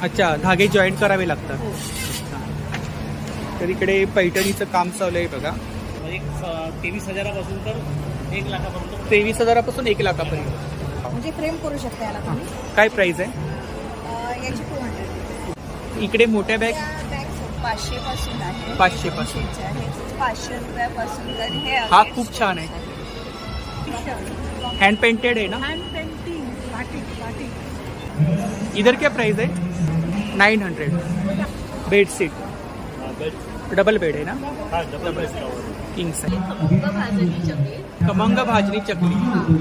अच्छा, धागे जॉईंट करावे लागतात. हो. तर इकडे पैठणीचं काम चालू आहे बघा. 23,000पासून तर 1 लाखापर्यंत. 23,000पासून 1 लाखापर्यंत. म्हणजे फ्रेम करू शकता याला तुम्ही. काय प्राइस आहे? याची 200. इकडे मोठ्या बॅग 500 पासून आहे. 500 पासून. 500 रुपयापासून तर हे हा खूप छान आहे. हैंड पेंटेड है ना? Hand painting batik. इधर क्या प्राइस है? 900. बेडशीट डबल बेड है ना? King size. खमंग भाजणी चकली. खमंग भाजनी चकली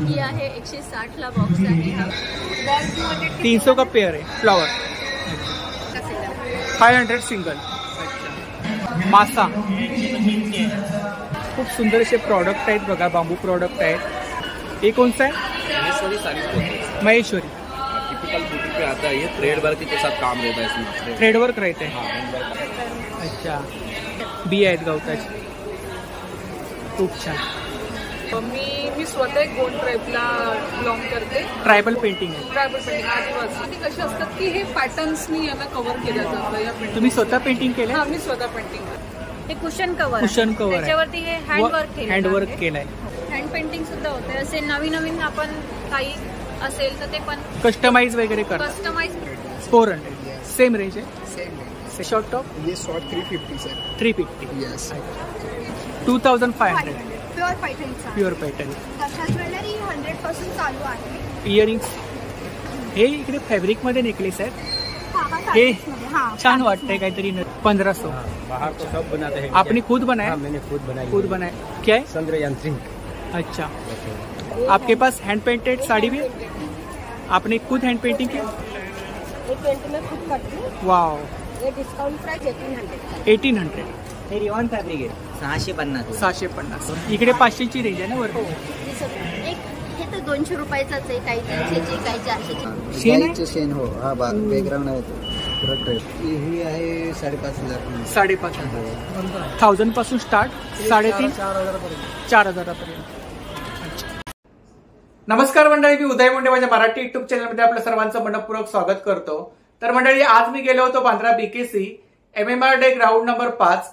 ही आहे 160 ला बॉक्स आहे. 300 का पेयर है. Flower 500 single. मासा. खूप सुंदर असे प्रॉडक्ट आहेत बघा. बांबू प्रॉडक्ट आहेत. ये कौन सा है? महेश्वरी साड़ी है। महेश्वरी. टिपिकल ब्यूटी पे आता है ये. थ्रेड वर्क के साथ काम रहता है इसमें. थ्रेड वर्क रहते हैं. हाँ, अच्छा. बिया आहेत गवताची. खूप छान. मी स्वतः एक गोंड ट्राईबला बिलॉंग करते. ट्रायबल पेंटिंग आहे. ट्रायबल पेंटिंग आदिवासी कसे असतात की हे पॅटर्न्सनी यांना कव्हर केलं जातं या पेंटिंग. तुम्ही स्वतः पेंटिंग केलं? हा, मी स्वतः पेंटिंग करते. हे कुशन कव्हर. कुशन कव्हर आहे. त्याच्यावरती हे हँडवर्क केलं. हँडवर्क केलंय. हँड पेंटिंग सुद्धा होते. असे नवीन आपण काही असेल तर ते पण कस्टमाइज वगैरे करतात. कस्टमाइज. 400 सेम रेंज आहे. सेम शॉर्ट टॉप ये शॉर्ट 350 सर. 350. यस. 2500. प्युअर पैठणीचा. प्युअर पैठणी. दशा ज्वेलरी 100 पासून चालू आहे. इयरिंग्स. हे इकडे फॅब्रिक मध्ये नेकलेस आहेत. हे छान वाटतंय काहीतरी. 1500. बाहर तो सब बनाते हैं. आपने खुद बनाया? हाँ, मैंने खुद बनाया. खुद बनाया. क्या है? चंद्रयान 3. अच्छा. आपके पास हैंड पेंटेड साड़ी भी? आपने खुद हैंड पेंटिंग की? ये पेंट में खुद करती हूँ. वाव. ये डिस्काउंट प्राइस 1800. 1800. हे रिवॉन फॅब्रिक आहे. 650. 650. इकडे 500 ची रेंज आहे ना वरती. एक हे तर 200 रुपयाचाच आहे. काही 300चे काही 400चे. शेन आहे? गाईचं शेण हो. हा बॅकग्राऊंड आहे तो. पुरा ड्रेस. ही आहे 5,500. 5,500. 1000 पासून स्टार्ट. 3,500 4,000पर्यंत. नमस्कार मंडळी, मी उदय मुंडे माझ्या मराठी युट्यूब चॅनलमध्ये आपलं सर्वांचं मनपूर्वक स्वागत करतो. तर मंडळी, आज मी गेलो होतो Bandra BKC MMR day ground number 5.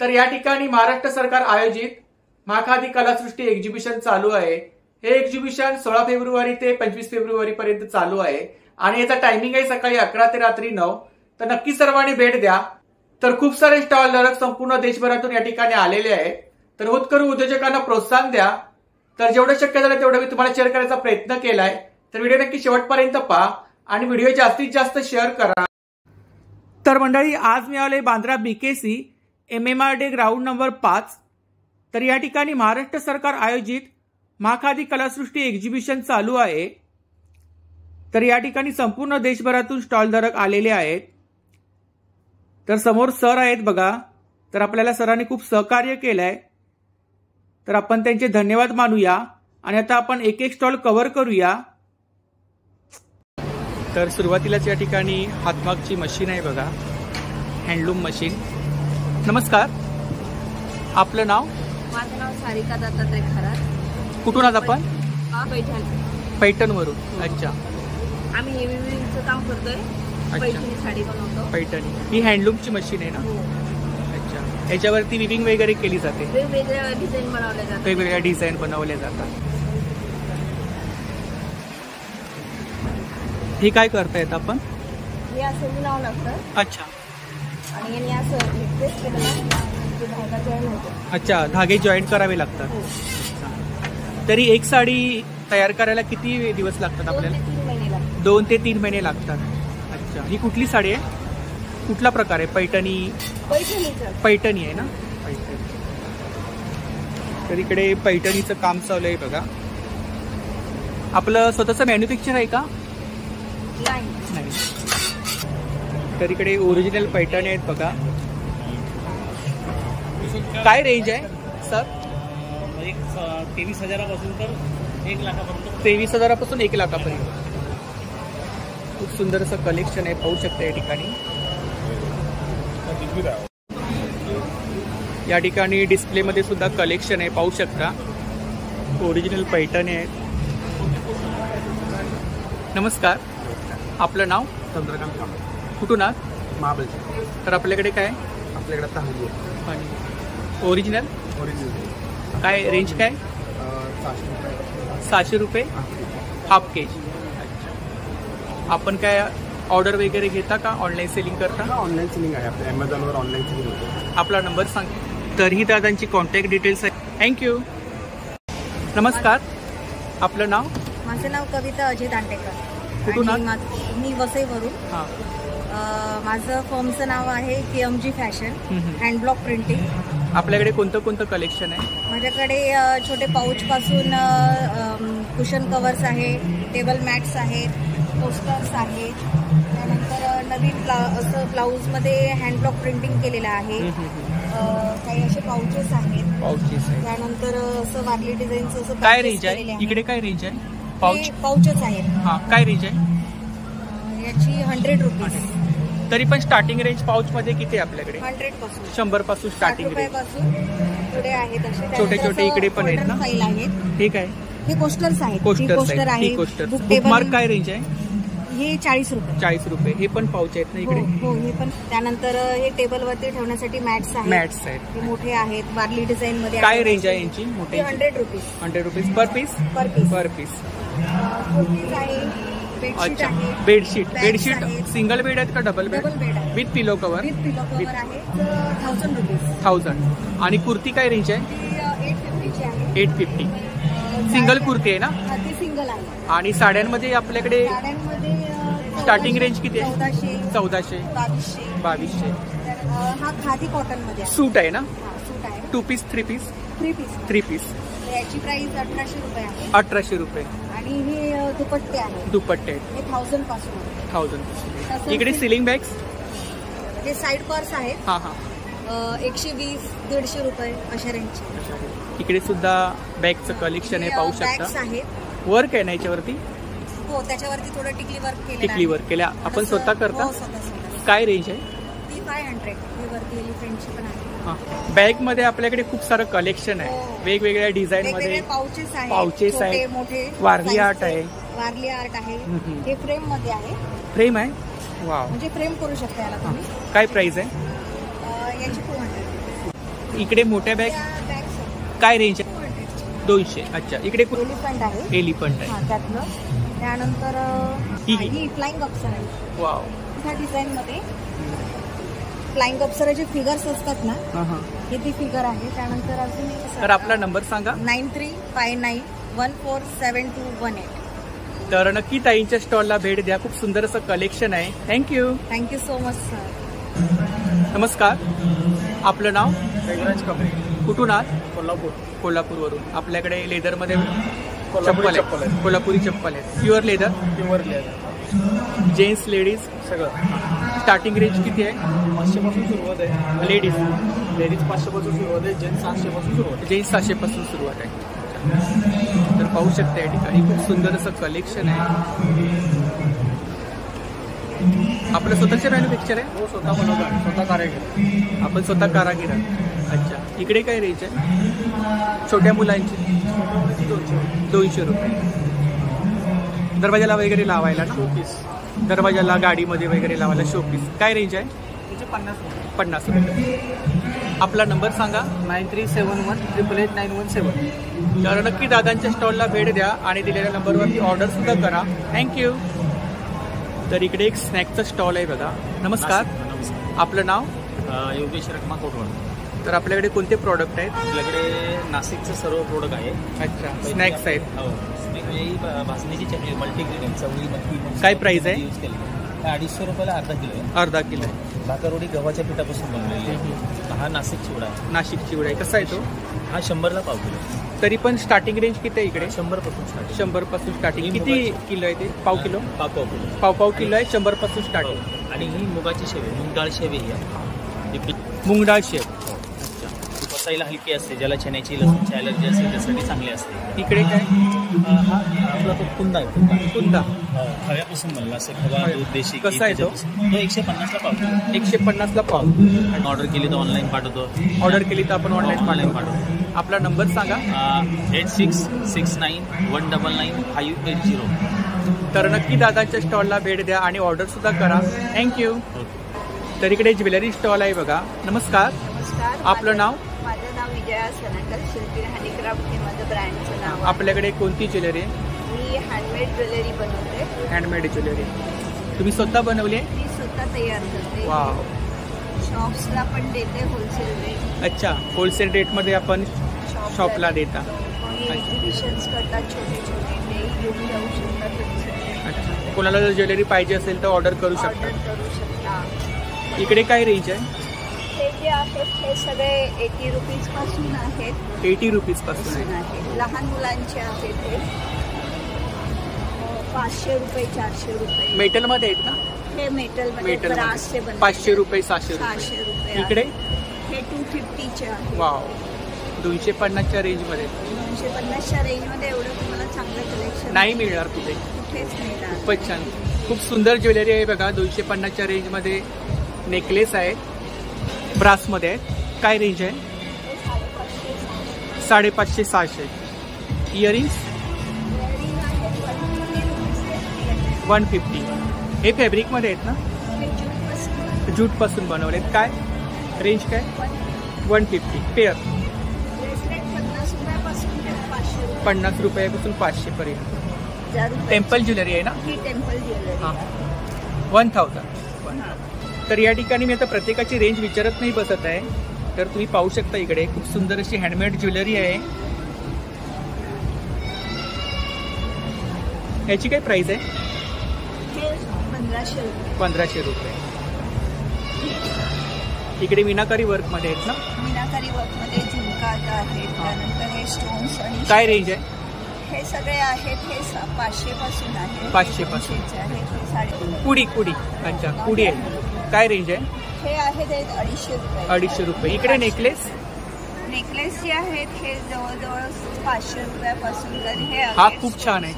तर या ठिकाणी महाराष्ट्र सरकार आयोजित महाखादी कलासृष्टी एक्झिबिशन चालू आहे. हे एक्झिबिशन 16 फेब्रुवारी ते 25 फेब्रुवारी पर्यंत चालू आहे आणि याचा टायमिंग आहे सकाळी 11 ते रात्री 9. तर नक्की सर्वांनी भेट द्या. तर खूप सारे स्टॉल धारक संपूर्ण देशभरातून या ठिकाणी आलेले आहेत. तर होतकरू उद्योजकांना प्रोत्साहन द्या. तर जेवढं शक्य झालं तेवढं मी तुम्हाला शेअर करायचा प्रयत्न केलाय. तर व्हिडिओ नक्की शेवटपर्यंत पहा आणि व्हिडिओ जास्तीत जास्त शेअर करा. तर मंडळी, आज मी आलोय Bandra BKC MMR day ground number 5. तर या ठिकाणी महाराष्ट्र सरकार आयोजित महाखादी कलासृष्टी एक्झिबिशन चालू आहे. तर या ठिकाणी संपूर्ण देशभरातून स्टॉलधारक आलेले आहेत. तर समोर सर आहेत बघा. तर आपल्याला सरांनी खूप सहकार्य केलंय. तर आपण त्यांचे धन्यवाद मानूया आणि आता आपण एक एक स्टॉल कव्हर करूया. तर सुरुवातीलाच या ठिकाणी हातमागची मशीन आहे बघा. Handloom machine. नमस्कार, आपलं नाव? माझं नाव सारिका दत्तात्रय खरात. कुठून आहात आपण? पैठण. पैठणवरून. अच्छा. आम्ही हेवीचं काम करतोय. पैठणी साडी बनवतो. पैठणी ही हँडलूमची मशीन आहे ना? अच्छा. याच्यावरती विविंग वगैरे केली जाते. वेगवेगळ्या डिझाईन बनवल्या जातात. वेगवेगळ्या डिझाईन बनवल्या जातात. हे काय करतायत आपण? हे असं लावलं लागतं. अच्छा. आणि यांनी असं प्रेस केलं ना की धागा जॉईन होतो. अच्छा, धागे जॉईंट करावे लागतात. तरी एक साडी तयार करायला किती दिवस लागतात आपल्याला? 2 ते 3 महिने लागतात. अच्छा. ही कुठली साडी आहे? कुठला प्रकार आहे? पैठणी. पैठणी आहे ना? पैठणी. तर इकडे पैठणीचं काम चालू आहे बघा. आपलं स्वतःचं मॅन्युफॅक्चर आहे का? नाही. तर इकडे ओरिजिनल पैठणी आहेत बघा. काय रेंज आहे सर? 23,000पासून तर 1 लाखापर्यंत. 23,000पासून 1 लाखापर्यंत. खूप सुंदर असं कलेक्शन आहे, पाहू शकता या ठिकाणी. या ठिकाणी डिस्प्लेमध्ये सुद्धा कलेक्शन आहे, पाहू शकता. ओरिजिनल पैठणी आहेत. नमस्कार, आपलं नाव? चंद्रकांत. कुठून आहात? महाबळेश्वर. तर आपल्याकडे काय आपल्याकडे तांदूळ आणि ओरिजिनल ओरिजिनल काय रेंज काय? 600 रुपये हाफ केज. आपण काय ऑर्डर वगैरे घेता का ऑनलाईन सेलिंग करता? ऑनलाईन सेलिंग आहे आपल्या ॲमेझॉनवर ऑनलाईन सेलिंग होतो. आपला नंबर सांग. तर ही दादांची कॉन्टॅक्ट डिटेल्स आहे. थँक्यू. नमस्कार, आपलं नाव? माझं नाव कविता अजय दांडेकर. कुठून आणि मी वसईवरून. हां. माझं फर्मचं नाव आहे KMG फॅशन हँडब्लॉक प्रिंटिंग. आपल्याकडे कोणतं कोणतं कलेक्शन आहे? माझ्याकडे छोटे पाऊचपासून कुशन कवर्स आहे, टेबल मॅट्स आहेत, पोस्टर्स आहेत. त्यानंतर नवीन असं ब्लाऊजमध्ये हँडब्लॉक प्रिंटिंग केलेलं आहे. काही असे पाऊचेस आहेत. पाऊचेस आहे. त्यानंतर असं वारली डिझाईनचं असं काय pouches रेंज आहे? केलेले इकडे काय रेंज आहे? पाऊच. पाऊचेस आहेत. हां, काय रेंज आहे? याची 100 रुपीज. तरी पण स्टार्टिंग रेंज पाऊचमध्ये किती आहे आपल्याकडे? 100 पासून 100 पासून 60 स्टार्टिंग रेंज. रुपयापासून पुढे आहेत असे. छोटे छोटे इकडे पण आहेत ना? फाईल आहेत. ठीक आहे. हे कोस्टर्स आहेत. कोस्टर आहे. कोस्टर. बुक बुकमार्क टेबल काय रेंज आहे? हे 40 रुपये. 40 रुपये. हे पण पाऊच आहेत ना हो इकडे? हो, हे पण. त्यानंतर हे टेबलवरती ठेवण्यासाठी मॅट्स आहेत. मॅट्स आहेत. हे मोठे आहेत, वारली डिझाईन मध्ये. काय रेंज आहे यांची? मोठे 100 रुपीज 100 रुपीज पर पीस. पर पीस. पर पीस. कुर्तीज आहे, बेडशीट अच्छा. आहे, बेडशीट. Bags बेडशीट आहेत. सिंगल बेड आहेत का डबल बेड? डबल बेड आहे. With pillow cover. With pillow cover आहे. 1000 रुपीज. 1000. आणि कुर्ती काय रेंज आहे? ती 850 ची आहे. 850. सिंगल कुर्ती आहे ना? हा, ती सिंगल आहे. आणि साड्यांमध्ये आपल्याकडे साड्यांमध्ये स्टार्टिंग रेंज किती आहे? 1400, 1400, 2200. 2200. हा खादी कॉटन मध्ये आहे. सूट आहे ना? हा, सूट आहे. 2 पीस 3 पीस? 3 पीस. 3 पीस. याची प्राइस 1800 रुपये आहे. 1800 रुपये. आणि हे दुपट्टे आहे. दुपट्टे हे 1000 पासून आहे. 1000. तसंच इकडे सिलिंग बॅग्स? हे साईड पर्स आहेत. हां हां. 120, 150 रुपये अशा रेंजचे. इकडे सुद्धा बॅगचं कलेक्शन आहे, पाहू बॅग्स शकता. आहेत. वर्क आहे ना याच्यावरती? हो, त्याच्यावरती थोडं टिकली वर्क केलं. टिकली वर्क केल्या. आपण स्वतः करता? हो, स्वतः. काय रेंज आहे? ती 500. ही वरती एलिफंटची पण आहे. हां. बॅगमध्ये आपल्याकडे खूप सारं कलेक्शन आहे. हो. वेगवेगळ्या डिझाईन मध्ये. वेगवेगळे पाउचेस आहेत. पाउचेस छोटे, आहेत. मोठे. वारली size आर्ट चे. आहे. वारली आर्ट आहे. हम्म. हे फ्रेम मध्ये आहे. फ्रेम आहे? वाव. म्हणजे फ्रेम करू शकता याला तुम्ही. काय प्राइस आहे? याची 200. इकडे मोठ्या बॅग त्या बॅग्स आहेत. काय रेंज आहे? 200. 200. अच्छा. इकडे एलिफंट आहे. एलिफंट आहे. हा, त्यातलं. त्यानंतर ही. ही फ्लाइंग अप्सर आहे. वाव. ह्या डिझाईन मध्ये फ्लाइंग अप्सराचे फिगर्स असतात ना, हां हां. हे ती फिगर आहे. त्यानंतर अजून तर आपला नंबर सांगा. 9359147218. तर नक्की ताईंच्या स्टॉलला भेट द्या. खूप सुंदर असं कलेक्शन आहे. Thank you. Thank you so much sir. नमस्कार, आपलं नाव? मेघराज कमरे, कुठून आहात? कोल्हापूर. कोल्हापूरवरून. आपल्याकडे लेदरमध्ये कोल्हापुरी चप्पल चप्पल आहे. आहे. कोल्हापुरी चप्पल आहे. Pure leather. Pure leather gents ladies सगळं. स्टार्टिंग रेंज किती आहे? 500 पासून सुरुवात आहे. लेडीज 500 पासून सुरुवात आहे. जेंट्स 700 पासून सुरुवात आहे. जेंट्स 700 पासून सुरुवात आहे. तर पाहू शकता या ठिकाणी खूप सुंदर असं कलेक्शन आहे. आपलं स्वतःचे मॅन्युफॅक्चर आहे? हो, स्वतः बनवतात, स्वतः कारागीर. आपण स्वतः कारागीर आहात. अच्छा. इकडे काय रेंज आहे? छोट्या मुलांची 200 रुपये. दरवाजाला वगैरे लावायला ना? शोपीस. दरवाजाला, गाडीमध्ये वगैरे लावायला शोपीस. काय रेंज आहे? त्याचे 50 रुपये. 50 रुपये. आपला नंबर सांगा. 9371 तर नक्की दादांच्या स्टॉलला भेट द्या आणि दिलेल्या नंबरवरती ऑर्डर सुद्धा करा. थँक्यू. तर इकडे एक स्नॅकचा स्टॉल आहे बघा. नमस्कार, आपलं नाव? योगेश रखमा कोटवण. तर आपल्याकडे कोणते प्रॉडक्ट आहेत? आपल्याकडे नाशिकचं सर्व प्रोडक्ट आहे. अच्छा. स्नॅक्स आहेत. हो, स्नॅक म्हणजे भाजणीची चटणी, मल्टीग्रेन, चवळी, नक्की. काय प्राइस आहे? यूज केली 250 रुपयाला अर्धा किलो आहे. अर्धा किलो आहे. भाकरवडी गव्हाच्या पिठापासून बनवलेली आहे. हा नाशिक चिवडा आहे. नाशिक चिवडा आहे. कसा आहे तो? हा 100ला पाव किलो. तरी पण स्टार्टिंग रेंज किती आहे इकडे? 100 पासून स्टार्ट. 100 पासून स्टार्टिंग. किती किलो आहे ते? पाव किलो? पाव किलो. पाव किलो आहे. 100 पासून स्टार्टिंग. आणि ही मुगाची शेव आहे, मूग डाळ शेव आहे. ही मूग डाळ शेव. पचायला हलकी असते. ज्याला चण्याची, लसूणची ॲलर्जी असेल त्यासाठी चांगली असते. इकडे काय? हा आपला तो कुंदा आहे. कुंदा खव्यापासून बनला असं. खवा, दूध, देशी. कसा आहे तो? 150ला पाव. 150ला पाव. ऑर्डर केली तर ऑनलाईन पाठवतो. ऑर्डर केली तर आपण ऑनलाईन पाठवतो. आपला नंबर सांगा. 8669199580. तर नक्की दादांच्या स्टॉलला भेट द्या आणि ऑर्डर सुद्धा करा. थँक्यू. तर इकडे ज्वेलरी स्टॉल आहे बघा. नमस्कार. नमस्कार. आपलं नाव? माझं नाव विजया सनकर. शिल्पी हँडीक्राफ्ट हे माझं ब्रँडचं नाव आहे. आपल्याकडे कोणती ज्वेलरी आहे? मी हँडमेड ज्वेलरी बनवते. हँडमेड ज्वेलरी तुम्ही स्वतः बनवली आहे? मी स्वतः तयार करते. वाव. शॉप्सला पण देते होलसेल रेट. अच्छा, होलसेल रेटमध्ये आपण शॉपला देता. कोणी एक्झिबिशन्स करतात छोटे छोटे, ते घेऊन जाऊ शकतात. अच्छा, कोणाला जर ज्वेलरी पाहिजे असेल तर ऑर्डर करू शकता. ऑर्डर करू शकता. इकडे काय रेंज आहे? हे जे आहेत हे सगळे 80 रुपीज पासून आहेत. 80 रुपीज पासून आहे. आहेत. लहान मुलांचे आहेत हे 500 रुपये 400 रुपये. मेटलमध्ये आहेत ना? हे मेटलमध्ये ब्रासचे बनवले. 500 रुपये 600 600 रुपये. रुपये. इकडे हे 250चे आहे. वाव, 250च्या रेंजमध्ये 250च्या रेंजमध्ये एवढं तुम्हाला चांगलं कलेक्शन नाही मिळणार कुठे. कुठेच मिळणार. खूपच छान, खूप सुंदर ज्वेलरी आहे बघा. 250च्या रेंजमध्ये नेकलेस आहे, ब्रासमध्ये आहे. काय रेंज आहे? 550 600. इयरिंग्स 150. हे फॅब्रिकमध्ये आहेत ना? ज्यूटपासून बनवलेत. काय रेंज काय? 150 पेअर. 50 रुपयापासून 500 पर्यंत. टेम्पल ज्वेलरी आहे ना? ही टेम्पल ज्वेलरी. हां, 1000. तर या ठिकाणी मी आता प्रत्येकाची रेंज विचारत नाही बसत आहे. तर तुम्ही पाहू शकता इकडे खूप सुंदर अशी हँडमेड ज्वेलरी आहे. याची काय प्राइस आहे? हे 1500 रुपये. 1500 रुपये. इकडे मीनाकारी वर्कमध्ये आहेत ना? मीनाकारी वर्कमध्ये झुमका आहेत. त्यानंतर हे स्टोन्स आणि काय रेंज आहे? हे सगळे आहेत. हे 500 पासून आहे. 500 पासून. कुडी अच्छा, कुडी आहे. काय रेंज आहे? हे आहेत 250 रुपये. 250 रुपये. इकडे नेकलेस नेकलेस जे आहेत हे जवळजवळ 500 रुपयापासून. तर हे हा खूप छान आहे.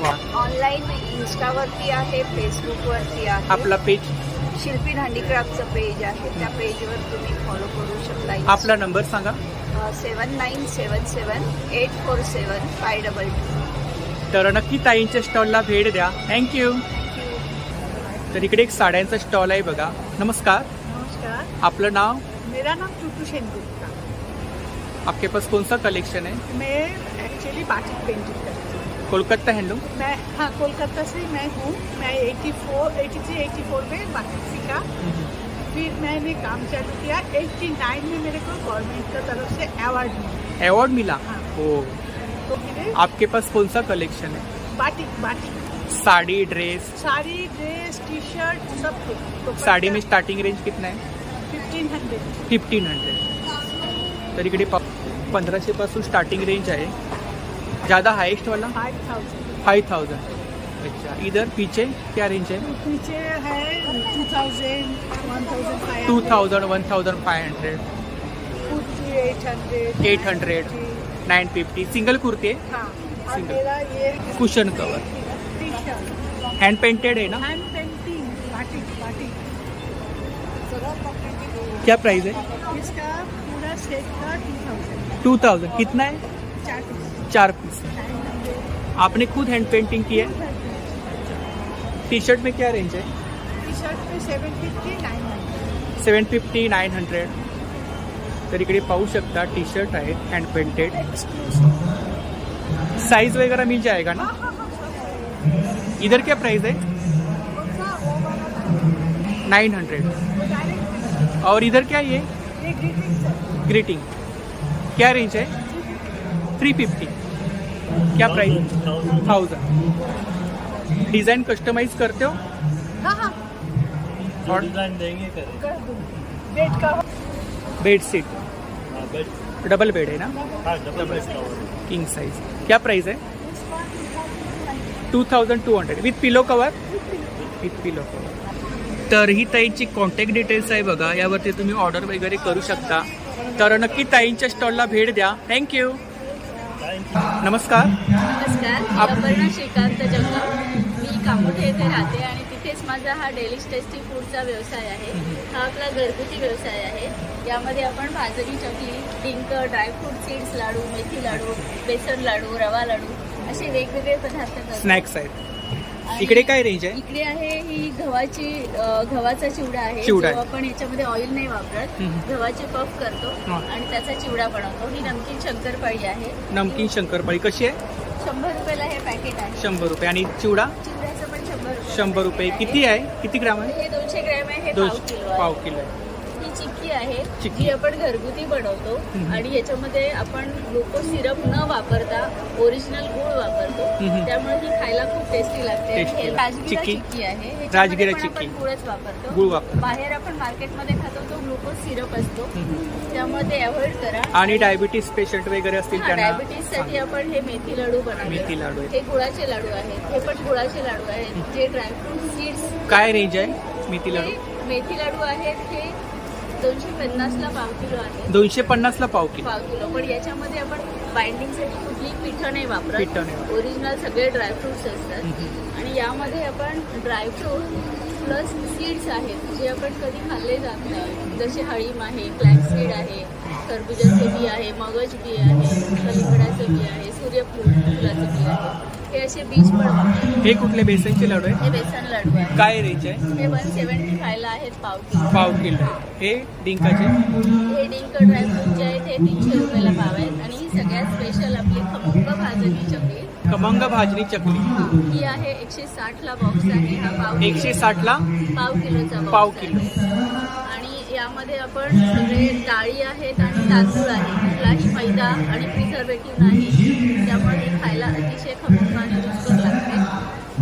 वा. ऑनलाईन इन्स्टावरती आहे, फेसबुकवरती आहे. आपला पेज शिल्पी हँडीक्राफ्टचं पेज आहे. त्या पेजवर तुम्ही फॉलो करू शकता. आपला नंबर सांगा. 7977 847 522. तर नक्की ताईंच्या स्टॉलला भेट द्या. थँक्यू. तर इकडे एक साड्यांचा स्टॉल आहे बघा. नमस्कार. नमस्कार. आपलं नाव? मेरा नाम टूटू सेनगुप्ता. आपके पास कौन सा कलेक्शन है? मैं एक्चुअली बाटिक पेंटिंग करती हूँ. कोलकाता हैंडलूम? मैं हाँ कोलकाता से मैं हूँ. मैं 83-84 में बाटिक सीखा. फिर मैंने काम चालू किया. 89 में मेरे को गवर्नमेंट का तरफ से अवार्ड मिला. अवार्ड मिला? हाँ. ओ. तो मेरे आपके पास कौन सा कलेक्शन है? Batik sari, dress? Sari, dress, T shirt सब कुछ. तो साड़ी में स्टार्टिंग रेंज कितना है? 1500. 1500. तर इकडे 1500 पासून स्टार्टिंग रेंज आहे. ज़्यादा हाईएस्ट वाला 5000. अच्छा, इधर पीछे क्या रेंज है? पीछे है 2000, 1500. 2000, 1500. 800, 950. सिंगल कुर्ती है? हाँ. और Single. मेरा ये cushion cover. T shirt hand painted है ना? Hand painting batik. क्या प्राइस है? इसका पूरा सेट का 2000. 2000. कितना है? 4 पीस. आपने खुद हैंड पेंटिंग की है? टी शर्ट में क्या रेंज है? टी शर्ट में 750, 900. 750, 900. तर इकडे पाहू शकता टी शर्ट आहे हँड पेंटेड. साइज वगैरह मिल जाएगा ना? इधर क्या प्राइस है? 900. और इधर क्या ये? ग्रीटिंग. क्या रेंज है? 350. क्या प्राइस? 1000. डिजाइन कस्टमाइज करते हो? हाँ. और डिजाइन देंगे कर दूँ. बेड का बेड सीट डबल बेड है ना? Double king size. क्या प्राइस है? 2200 with pillow cover. With pillow cover. तर ही ताईंची कॉन्टॅक्ट डिटेल्स आहे बघा. यावरती तुम्ही ऑर्डर वगैरे करू शकता. तर नक्की ताईंच्या स्टॉलला भेट द्या. थँक्यू. नमस्कार. नमस्कार. अपर्णा श्रीकांत जगताप. मी कामोठे येथे राहते आणि तिथेच माझा हा डेली टेस्टी फूडचा व्यवसाय आहे. हा आपला घरगुती व्यवसाय आहे. यामध्ये आपण भाजणी चकली, डिंक, ड्रायफ्रूट सीड्स लाडू, मेथी लाडू, बेसन लाडू, रवा लाडू असे वेगवेगळे पदार्थ करतो. स्नॅक्स आहेत. आणि इकडे काय रेंज आहे? इकडे आहे ही गव्हाचा चिवडा आहे. चिवडा जो आपण याच्यामध्ये ऑइल नाही वापरत, गव्हाचे पफ करतो हा. आणि त्याचा चिवडा बनवतो. ही नमकीन शंकरपाळी आहे. नमकीन शंकरपाळी कशी आहे? 100 रुपयाला हे पॅकेट आहे. 100 रुपये. आणि चिवडा चिवड्याचं पण 100 रुपये. 100 रुपये. किती आहे? किती ग्राम आहे? हे 200 ग्रॅम आहे. हे 5 किलो आहे. पाव किलो आहे. ही चिक्की आहे चिक्की. जी आपण घरगुती बनवतो आणि याच्यामध्ये आपण ग्लुकोज सिरप न वापरता ओरिजिनल गुळ वापरतो. त्यामुळे ही खायला खूप टेस्टी लागते. टेस्टी हे लागते. राजगिरा चिक्की. चिक्की आहे. ह्याच्यामध्ये राजगिरा पण चिक्की. आपण गुळच वापरतो. गुळ वापरतो. बाहेर आपण मार्केटमध्ये खातो तो ग्लुकोज सिरप असतो. त्यामुळे ते अवॉइड करा. आणि डायबिटीस पेशंट वगैरे असतील त्यांना डायबिटीज साठी आपण हे मेथी लाडू बनवतो. मेथी लाडू आहेत. हे गुळाचे लाडू आहेत. हे पण गुळाचे लाडू आहेत जे ड्रायफ्रूट सीड्स. काय रेंज आहे मेथी लाडू? मेथी लाडू आहेत हे 250 ला पाव किलो आहे. 250 ला पाव किलो. पण याच्यामध्ये आपण बाइंडिंगसाठी कुठलीही पिठं नाही वापरत. पिठं नाही. ओरिजिनल सगळे ड्रायफ्रुट्स असतात आणि यामध्ये आपण ड्रायफ्रूट प्लस सीड्स आहेत जे आपण कधी खाल्ले जात नाही. जसे हळीम आहे, फ्लॅक्स सीड आहे, खरबुजाचे बी आहे, मगज बी आहे, कलिंगडाचं बी आहे, सूर्यफुलाचं बी आहे. हे असे बीज पण वापरतो. हे कुठले बेसनचे लाडू आहे? हे बेसन लाडू आहे. काय रेंज आहे? हे 175 ला आहेत पाव किलो. पाव किलो. हे डिंकाचे? हे डिंक ड्रायफ्रूटचे आहेत. हे 300 रुपयाला पाव आहेत. आणि ही सगळ्यात स्पेशल आपली खमंग भाजणी चकली. खमंग भाजणी चकली. ही आहे 160 ला बॉक्स आहे. हा पाव 160 ला पाव किलोचा box पाव आहे. किलो. आणि यामध्ये आपण सगळे डाळी आहेत आणि तांदूळ आहे. कुठलाही मैदा आणि प्रिझर्वेटिव्ह नाही. त्यामुळे हे खायला अतिशय खमंग आणि रुचकर लागते.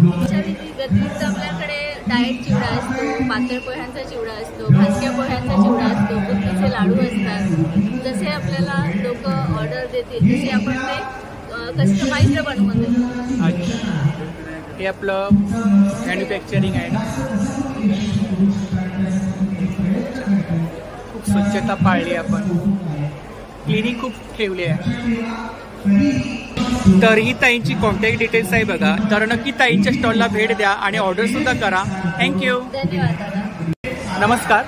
त्याच्या व्यतिरिक्त आपल्याकडे डाएट चिवडा असतो, पातळ पोह्यांचा चिवडा असतो, भाजक्या पोह्यांचा चिवडा असतो, बुंदीचे लाडू असतात. जसे आपल्याला लोक ऑर्डर देतील तसे आपण ते कस्टमाइज्ड बनवून देतो. अच्छा. हे आपलं मॅन्युफॅक्चरिंग आहे ना? खूप स्वच्छता पाळली आपण. क्लिनिक खूप ठेवली आहे. तर ही ताईंची कॉन्टॅक्ट डिटेल्स आहे बघा. तर नक्की ताईंच्या स्टॉलला भेट द्या आणि ऑर्डर सुद्धा करा. थँक्यू. धन्यवाद दादा. नमस्कार.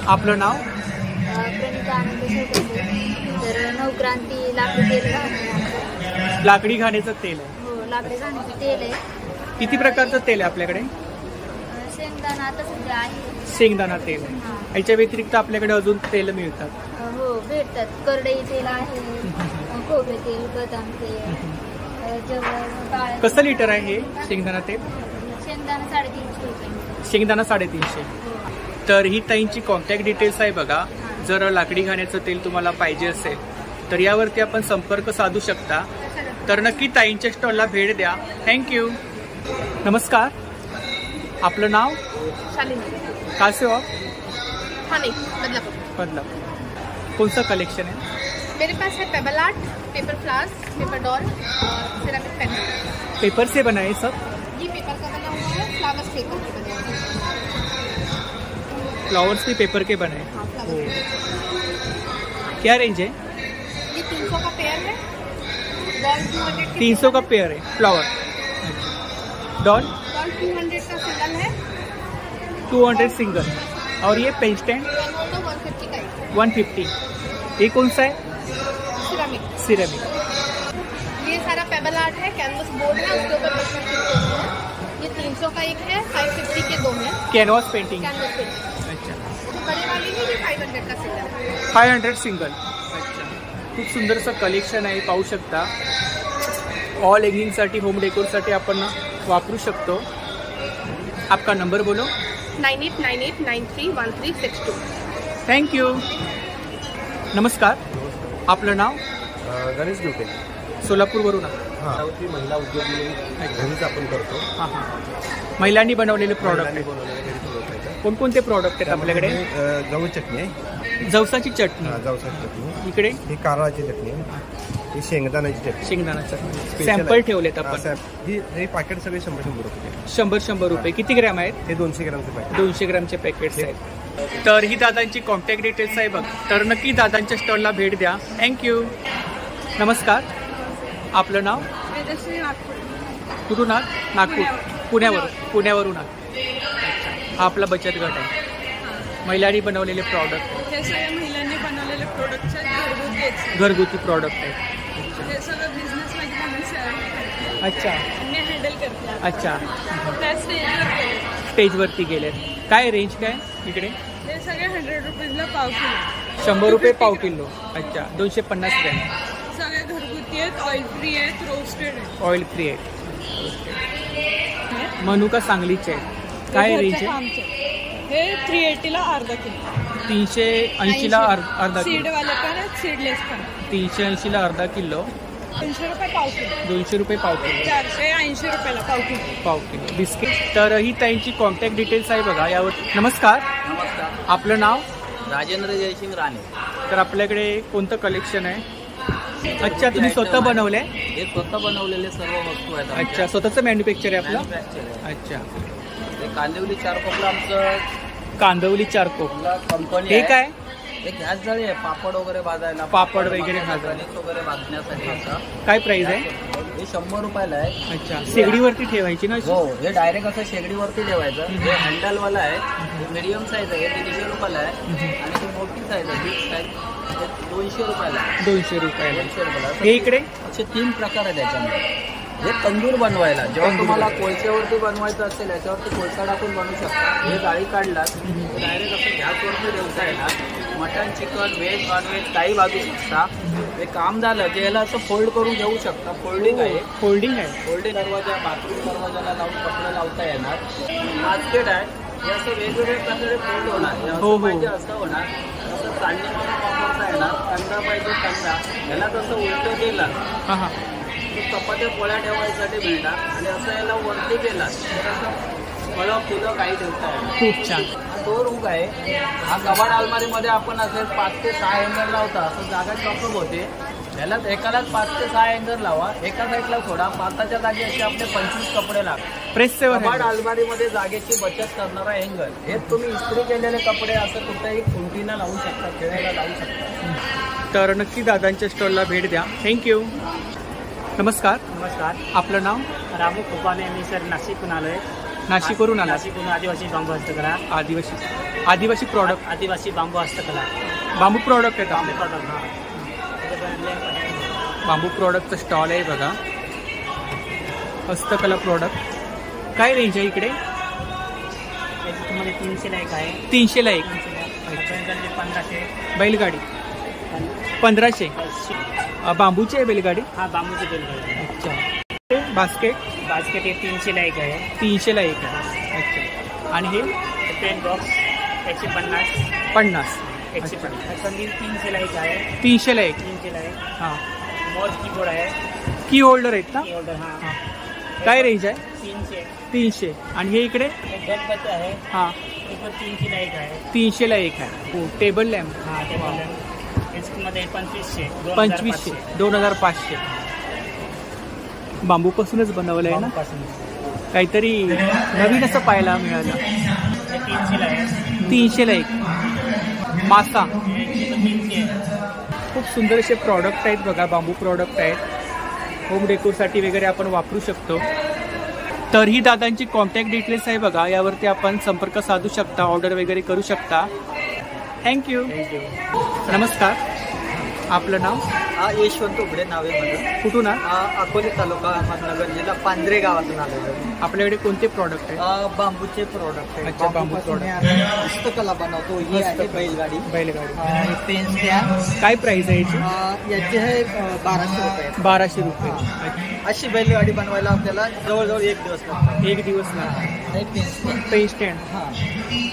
आपलं नाव? प्रणिता आनंद सोपे. तर नवक्रांती लाकडी तेल घालणे. लाकडी घाण्याचं तेल आहे. हो, लाकडी घाण्याचं तेल आहे. किती प्रकारचं तेल आहे आपल्याकडे? शेंगदाणा आता सध्या आहे. शेंगदाणा तेल आहे. याच्या व्यतिरिक्त आपल्याकडे अजून तेल मिळतात? हो, भेटतात. करडई तेल आहे, खोबरे तेल, बदाम तेल, जवळ. कसं लिटर आहे हे शेंगदाणा तेल? शेंगदाणा 350 रुपये. शेंगदाणा 350. तर ही ताईंची कॉन्टॅक्ट डिटेल्स आहे बघा. जर लाकडी घाण्याचं तेल तुम्हाला पाहिजे असेल तर यावरती आपण संपर्क साधू शकता. तर नक्की ताईंच्या स्टॉलला भेट द्या. थँक्यू. नमस्कार. आपलं नाव? शालिनी. काय से हो आप? ठाणे, बदलापूर. बदलापूर. कौन सा कलेक्शन है? मेरे पास है payable art, paper flowers, paper doll और सिरेमिक पेन. पेपर से बनाए सब? ये पेपर का बना हुआ है, फ्लावर्स पेपर के बने हुए हैं. फ्लावर्स भी पेपर के बनाए. हाँ, फ्लावर्स. क्या रेंज है? ये 300 का पेयर है. डॉल 200 300 का पेयर है फ्लावर. डॉल डॉल 200 का सिंगल है. 200 सिंगल. और ये पेन स्टैंड 150 का है. 150. ये कौन सा है? सिरेमिक. सिरेमिक. ये सारा पेबल आर्ट है, कैनवस बोर्ड है, उसके ऊपर बच्चों चिपके हुए हैं. ये 300 का एक है, 550 के 2 हैं. Canvas painting. Canvas painting. अच्छा. जो बड़ी वाली है ये 500 का सिंगल है. 500 सिंगल. अच्छा. खूप सुंदरसं कलेक्शन आहे, पाहू शकता. ऑल एंगिंगसाठी, होम डेकोरसाठी आपण वापरू शकतो. आपका नंबर बोलो. 9898931362. थँक्यू. नमस्कार. आपलं नाव? गणेश डोके. सोलापूरवरून. हां, महिला उद्योग म्हणून घरीच आपण करतो. हां हां. महिलांनी बनवलेले प्रॉडक्ट महिलांनी आहे. बनवलेले घरी product आहेत. कोणकोणते प्रॉडक्ट आहेत आपल्याकडे? गहू चटणी आहे. जवसाची चटणी. जवसाची चटणी. इकडे ही कारळाची चटणी आहे. ही शेंगदाण्याची चटणी. शेंगदाणा चटणी. Special सॅम्पल आहे. ठेवलेत आपण. हे पाकिट सगळे 100-100 रुपये. 100 रुपये. किती ग्रॅम आहेत? हे 200 ग्रामचे पाकिट. 200 ग्रामचे पॅकेट्स आहेत. तर ही दादांची कॉन्टॅक्ट डिटेल्स आहे बघ. तर नक्की दादांच्या स्टॉलला भेट द्या. थँक्यू. नमस्कार. आपलं नाव? कुठून आहात? नागपूर. पुण्यावरून आहात. हा आपला बचत गट आहे. महिलांनी बनवलेले प्रॉडक्ट. हे सगळे महिलांनी बनवलेले प्रोडक्ट घरगुती घरगुती प्रॉडक्ट आहेत. हे सगळं बिझनेस मध्ये अच्छा मी हँडल करते. अच्छा. त्या स्टेजवर केले. स्टेजवरती गेलेत. काय रेंज काय इकडे? हे सगळे 100 रुपीजला पाव किलो. 100 रुपये पाव किलो. अच्छा 250 ग्रॅम. सगळे घरगुती आहेत, ऑइल फ्री आहेत, रोस्टेड आहेत. ऑइल फ्री आहे. मनुका सांगलीचे आहे. काय रेंज आहे? आमचे हे 380ला अर्धा किलो. 380ला अर्धा किलो. सीडवाले पण आहेत, सीडलेस पण. 380ला अर्धा किलो. 200 रुपये पाव किलो. 200 रुपये पाव किलो. 480 रुपयाला पाव किलो. पाव किलो बिस्किट. तर ही त्यांची कॉन्टॅक्ट डिटेल्स आहे बघा यावर. नमस्कार. नमस्कार. आपलं नाव? राजेंद्र जयसिंग राणे. तर आपल्याकडे कोणतं कलेक्शन आहे? अच्छा तुम्ही स्वतः बनवलंय? हे स्वतः बनवलेले सर्व वस्तू आहेत. अच्छा स्वतःचं मॅन्युफॅक्चर आहे आपलं? मॅन्युफॅक्चर आहे. अच्छा. हे कांदिवली चारकोपला आमचं कांदवली चारकोप. कंपनी हे आहे. काय? हे गॅस जाळी आहे, पापड वगैरे भाजायला. पापड वगैरे भाजायला. कणिक वगैरे भाजण्यासाठी असं. काय प्राइस आहे? हे 100 रुपयाला आहे. अच्छा शेगडीवरती ठेवायची ना? हो हे डायरेक्ट असं शेगडीवरती ठेवायचं. हे हँडलवाला आहे. हे मीडियम साईज आहे, हे 150 रुपयाला आहे. आणि ही मोठी साईज आहे, बिग साईज, हे 200 रुपयाला आहे. 200 रुपयाला. 200 रुपयाला. हे इकडे असे 3 प्रकार आहे त्याच्यामध्ये. हे तंदूर बनवायला, जेव्हा तुम्हाला कोळशावरती बनवायचं असेल याच्यावरती कोळसा टाकून बनवू शकता. हे जाळी काढलात डायरेक्ट असं गॅसवरती ठेवता येणार. मटन, चिकन, व्हेज, नॉनव्हेज काही भाजू शकता. हे काम झालं की याला असं फोल्ड करून घेऊ शकता. फोल्डिंग आहे. फोल्डिंग आहे. फोल्डिंग दरवाजा, बाथरूम दरवाजाला लावून कपडे लावता येणार. बास्केट आहे, हे असं वेगवेगळ्या प्रकारे फोल्ड होणार. हे हो, असं हो. पाहिजे असं होणार. असं चांदी म्हणून वापरता येणार. कांदा पाहिजे कांदा. याला तसं उलटं केलं हां हां. चपात्या पोळ्या ठेवायसाठी मिळणार. आणि असं याला वरती केला तर असं फळं फुलं काही ठेवता येणार. खूप छान. हा डोर हुक आहे. हा कबाड अलमारीमध्ये आपण असेल 5 ते 6 हँगर लावता. असं जागा चॉकअप होते. याला एकालाच 5 ते 6 हँगर लावा. एका साईडला सोडा. 5च्या जागी असे आपले 25 कपडे लागतात. प्रेसवर कबाड अलमारीमध्ये जागेची बचत करणारा हँगर. हे तुम्ही इस्त्री केलेले कपडे असं कुठेही कुंटीला लावू शकता, खेळायला लावू शकता. तर नक्की दादांच्या स्टॉलला भेट द्या. थँक्यू. नमस्कार. नमस्कार. आपलं नाव? रामू खोपाने. मी सर नाशिकहून आलो आहे. नाशिकवरून आला? नाशिकहून आदिवासी बांबू हस्तकला. आदिवासी प्रॉडक्ट. आदिवासी बांबू हस्तकला. बांबू प्रॉडक्ट आहेत आपले. प्रॉडक्ट हां. बांबू प्रॉडक्टचं स्टॉल आहे बघा. हस्तकला प्रॉडक्ट. काय रेंज आहे इकडे? त्याची तुम्हाला 300ला एक आहे. 300ला एक. 1500. बैलगाडी 1500. बांबूची आहे बैलगाडी? हा बांबूची बैलगाडी. अच्छा. बास्केट? बास्केट हे 300ला एक आहे. 300ला एक आहे. अच्छा. आणि हे पेन बॉक्स 150. 50. 150. कंदील 300ला एक आहे. 300ला एक. 300ला आहे. हां. मॉल कीबोर्ड आहे. की होल्डर आहेत ना? की होल्डर हां. काय रेंज आहे? 300. 300. आणि हे इकडे? गणपती आहे. हां. ते पण 300ला एक आहे. 300ला एक आहे. हो. Table lamp? हां टेबल मध्ये 2500. 2500. 2500. बांबूपासूनच बनवलं आहे ना? काहीतरी नवीन असं पाहायला मिळालं. 300ला आहे. 300ला एक. मासा. खूप सुंदर असे प्रॉडक्ट आहेत बघा. बांबू प्रॉडक्ट आहेत. होम डेकोरसाठी वगैरे आपण वापरू शकतो. तर ही दादांची कॉन्टॅक्ट डिटेल्स आहे बघा. यावरती आपण संपर्क साधू शकता, ऑर्डर वगैरे करू शकता. थँक्यू. नमस्कार. आपलं नाव? यशवंत उघडे नावे माझं. कुठून? अकोले तालुका अहमदनगर जिल्हा पांढरे गावातून आलेलो. आपल्याकडे कोणते प्रॉडक्ट आहेत? बांबूचे प्रोडक्ट आहे. अच्छा, बांबू product. हस्तकला बनवतो. ही आहे बैलगाडी. बैलगाडी. पेन्स द्या. काय प्राइस आहे याची? याची आहे 1200 रुपये. 1200 रुपये. अशी बैलगाडी बनवायला आपल्याला जवळजवळ 1 दिवस लागतो. 1 दिवस लागतो. Pen stand. हां.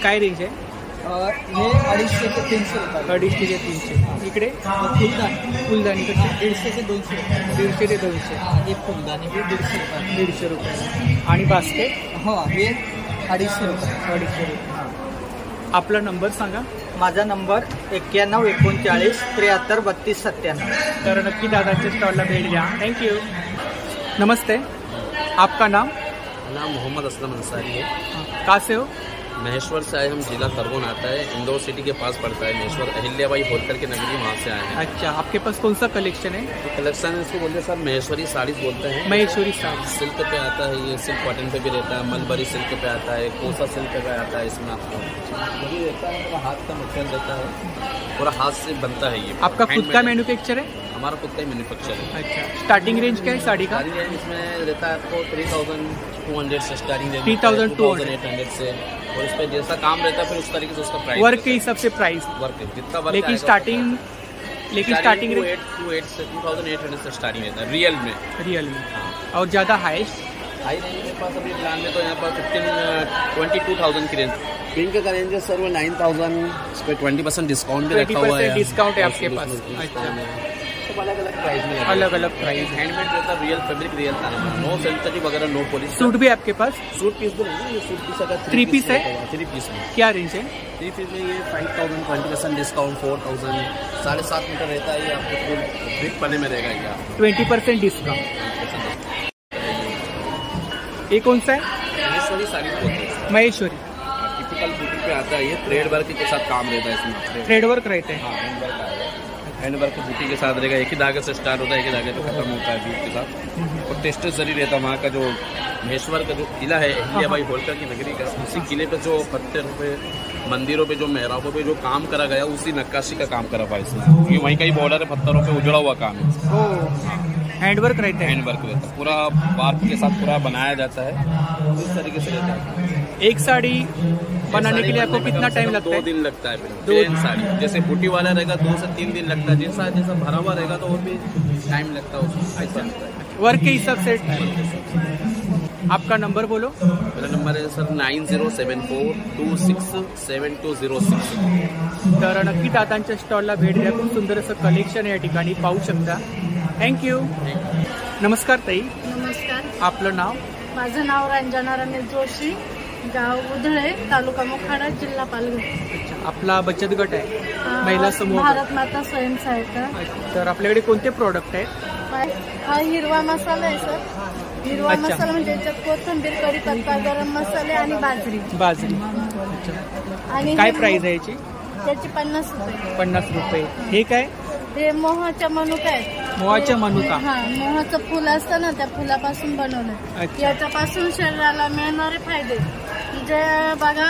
काय रेंज आहे? हे 250 ते 300 रुपये. 250 ते 300. इकडे फुलदाणी कशी? 150 ते 200 रुपये. 150 ते 200. हे फुलदाणी हे 150 रुपये. 150 रुपये. आणि बास्केट? हो हे 250 रुपये. 250 रुपये. आपला नंबर सांगा. माझा नंबर 91 39 73 32 97. तर नक्की दादाच्या स्टॉलला भेट द्या. थँक्यू. नमस्ते. आपका नाम? नाम मोहम्मद असलम अंसारी है. कहाँ से हो? महेश्वर से आए हम. जिला खरगोन आता है. इंदौर सिटी के पास पड़ता है महेश्वर. अहिल्याबाई होलकर के नगरी, वहाँ से आए हैं. अच्छा. आपके पास कौन सा कलेक्शन है? तो कलेक्शन है इसको बोलते हैं सर महेश्वरी साड़ीज बोलते हैं. महेश्वरी साड़ी. सिल्क पे आता है. ये सिल्क कॉटन पे भी रहता है. मलबरी सिल्क पे आता है. कोसा सिल्क पे आता है. इसमें आपको ये रहता है, पूरा हाथ का मटेरियल रहता है. पूरा हाथ से बनता है ये. आपका खुद का मैन्युफैक्चर है? हमारा खुद का ही मैन्युफैक्चर है। अच्छा, स्टार्टिंग रेंज क्या है साड़ी का? स्टार्टिंग रेंज इसमें रहता है आपको 3200 से स्टार्टिंग रेंज, 3200 से, और इस पर जैसा काम रहता है फिर उस तरीके से उसका प्राइस, वर्क के हिसाब से प्राइस, वर्क जितना वर्क, लेकिन स्टार्टिंग रेंज 2800 से स्टार्टिंग रहता है रियल में। और ज़्यादा हाईएस्ट हाई रेंज के पास अभी प्लान में तो यहाँ पर 22,000 की रेंज, पिंक का रेंज है सर वो 9,000, इस पर 20% डिस्काउंट भी रखा हुआ है। डिस्काउंट है आपके पास? अच्छा, सब अलग अलग प्राइस में, अलग अलग प्राइस। हैंडमेड रहता है, रियल फैब्रिक, रियल था, नो सेंसिटिव वगैरह, नो पॉलिश। सूट भी आपके पास? सूट पीस भी नहीं, ये सूट पीस अगर 3 पीस है, 3 पीस में क्या रेंज है? 3 पीस में ये 5,000, 20% डिस्काउंट 4,000, 7.5 मीटर रहता है, ये आपको फुल बिग पने में रहेगा। ये 20% डिस्काउंट। ये कौन सा है? महेश्वरी साड़ी बोलते हैं, महेश्वरी। टिपिकल बूटी पे आता है, ये थ्रेड वर्क के साथ काम रहता है इसमें, थ्रेड वर्क रहते हैं। हैंड वर्क बूटी के साथ रहेगा, एक ही धागे से स्टार्ट होता है, एक ही धागे से खत्म होता है बीट के साथ। और टेस्टेड जरी रहता है। वहाँ का जो महेश्वर का जो किला है अहिल्याबाई होलकर की नगरी का, उसी किले पे जो पत्थरों पे, मंदिरों पे, जो मेहराबों पे जो काम करा गया, उसी नक्काशी का काम करा हुआ है इसमें, क्योंकि वहीं का ही बॉर्डर है, पत्थरों पे उजड़ा हुआ काम है। हैंडवर्क रहता है? हैंडवर्क रहता है, पूरा बार्क के साथ पूरा बनाया जाता है, इस तरीके से रहता है। एक साड़ी बनाने के लिए आपको कितना टाइम लगता है? 2 दिन लगता है। प्लेन साड़ी जैसे बूटी वाला रहेगा 2 से 3 दिन लगता है, जैसा जैसा भरा हुआ रहेगा तो और भी टाइम लगता है उसमें, ऐसा लगता है वर्क के हिसाब से। आपका नंबर बोलो। मेरा नंबर आहे सर 9074267206. तर नक्की दादांच्या स्टॉलला भेट द्या. खूप सुंदर असं कलेक्शन या ठिकाणी पाहू शकता. थँक्यू. नमस्कार ताई. नमस्कार. आपलं नाव? माझं नाव रंजना रमेश जोशी, गाव उधळे, तालुका मोखाडा, जिल्हा पालघर. आपला बचत गट आहे, महिला समूह भारत माता स्वयंसहायता. तर आपल्याकडे कोणते प्रोडक्ट आहेत? हा हिरवा मसाला आहे सर. हिरवा मसाला म्हणजे याच्यात कोथिंबीर, कढीपत्ता, गरम मसाले आणि बाजरी. आणि काय प्राइस आहे याची? त्याची 50 रुपये. 50 रुपये. हे काय? हे मोहाच्या मनुका आहेत. मोहाच्या मनुका. हा, मोहाचं फुल असतं ना, त्या फुलापासून बनवलं. याच्यापासून शरीराला मिळणारे फायदे जे बघा,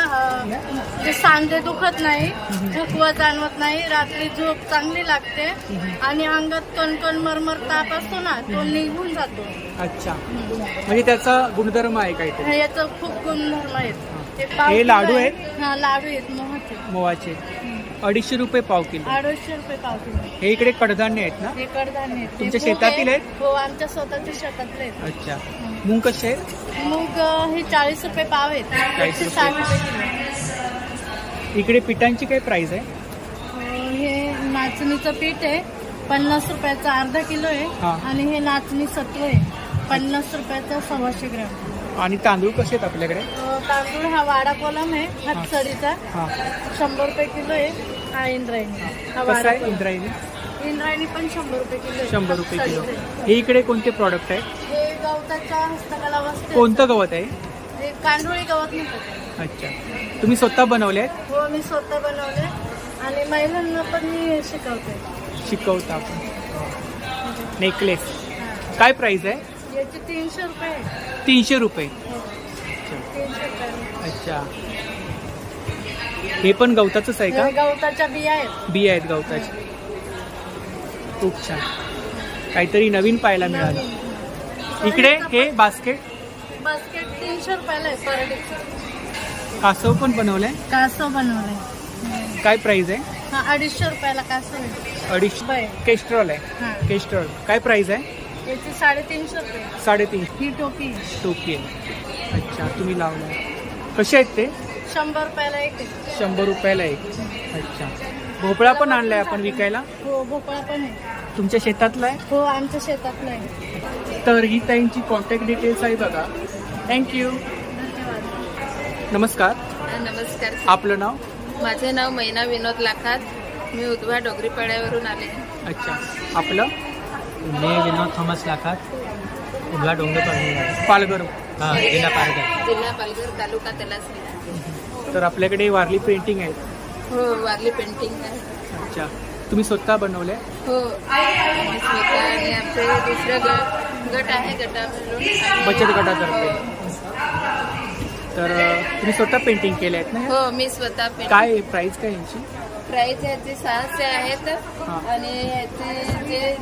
जे सांधे दुखत नाही, थकवा जाणवत नाही, रात्री झोप चांगली लागते आणि अंगात कणकण मरमर ताप असतो ना, तो निघून जातो. अच्छा, म्हणजे त्याचा गुणधर्म आहे काहीतरी? याचा खूप गुणधर्म आहेत. हे लाडू आहेत? हा, लाडू आहेत मोहाचे. 250 रुपये पाव किलो. 250 रुपये पाव किलो. हे इकडे कडधान्य आहेत ना? हे कडधान्य आहेत. तुमच्या शेतातील आहेत? हो, आमच्या स्वतःच्या शेतातले आहेत. अच्छा. मूग कसे आहेत? मूग हे 40 रुपये पाव आहेत. 60 रुपये किलो. इकडे पिठांची काय प्राइस आहे? हे नाचणीचं पीठ आहे, 50 रुपयाचा अर्धा किलो आहे. आणि हे नाचणी सत्व आहे, 50 रुपयाचा 125 ग्रॅम. आणि तांदूळ कसे आहेत आपल्याकडे? तांदूळ हा वाडा कोलम आहे, हातसडीचा, 100 रुपये किलो आहे. हा इंद्रायणी. कसा आहे इंद्रायणी? इंद्रायणी पण 100 रुपये किलो. 100 रुपये किलो. हे इकडे कोणते प्रोडक्ट आहेत? हे गवताच्या हस्तकला वस्तू. कोणतं गवत आहे? हे कांडोळी गवत म्हणतात. अच्छा, तुम्ही स्वतः बनवले आहेत? हो, मी स्वतः बनवले आणि महिलांना पण मी शिकवता आपण. नेकलेस काय प्राइस आहे? याची 300 रुपये. 300 रुपये. अच्छा, हे पण गवताचंच आहे का? गवताच्या बिया आहेत. बिया आहेत गवताच्या. खूप छान, काहीतरी नवीन पाहायला मिळालं. इकडे हे बास्केट 300 रुपयाला आहे. परडीचं कासव पण बनवलंय? कासव बनवलंय. काय प्राइस आहे? हा, 250 रुपयाला कासव आहे. 250. केस्ट्रॉल आहे. केस्ट्रॉल काय प्राइस आहे? याची 350 रुपये. 350. ही टोपी आहे. अच्छा, तुम्ही लावलाय. कसे आहेत ते? 100 रुपयाला एक. 100 रुपयाला एक. अच्छा, भोपळा पण आणलाय आपण विकायला? हो, भोपळा पण आहे. तुमच्या शेतातला आहे? हो, आमच्या शेतातला आहे. तर ही ताईंची कॉन्टॅक्ट डिटेल्स आहे बघा. थँक्यू. नमस्कार. नमस्कार. आपलं नाव? माझे नाव मैना विनोद लाखात. मी उधवा डोगरीपाड्यावरून आले. अच्छा, आपलं? मी विनोद थॉमस लाखात, उधवा डोंगरपाडा, पालघर. जिल्हा पालघर, तालुका तलासरी. तर आपल्याकडे वारली पेंटिंग आहे? हो, वारली पेंटिंग आहे. अच्छा, तुम्ही स्वतः बनवले? हो, स्वतः. आणि आमचे दुसरं गट आहे, गटामधून बचत गटातर्फे. तर तुम्ही स्वतः पेंटिंग केले आहेत ना? हो, मी स्वतः पेंटिंग. काय प्राइस काय यांची? प्राइस ह्याचे 600 आहेत आणि ह्याचे जे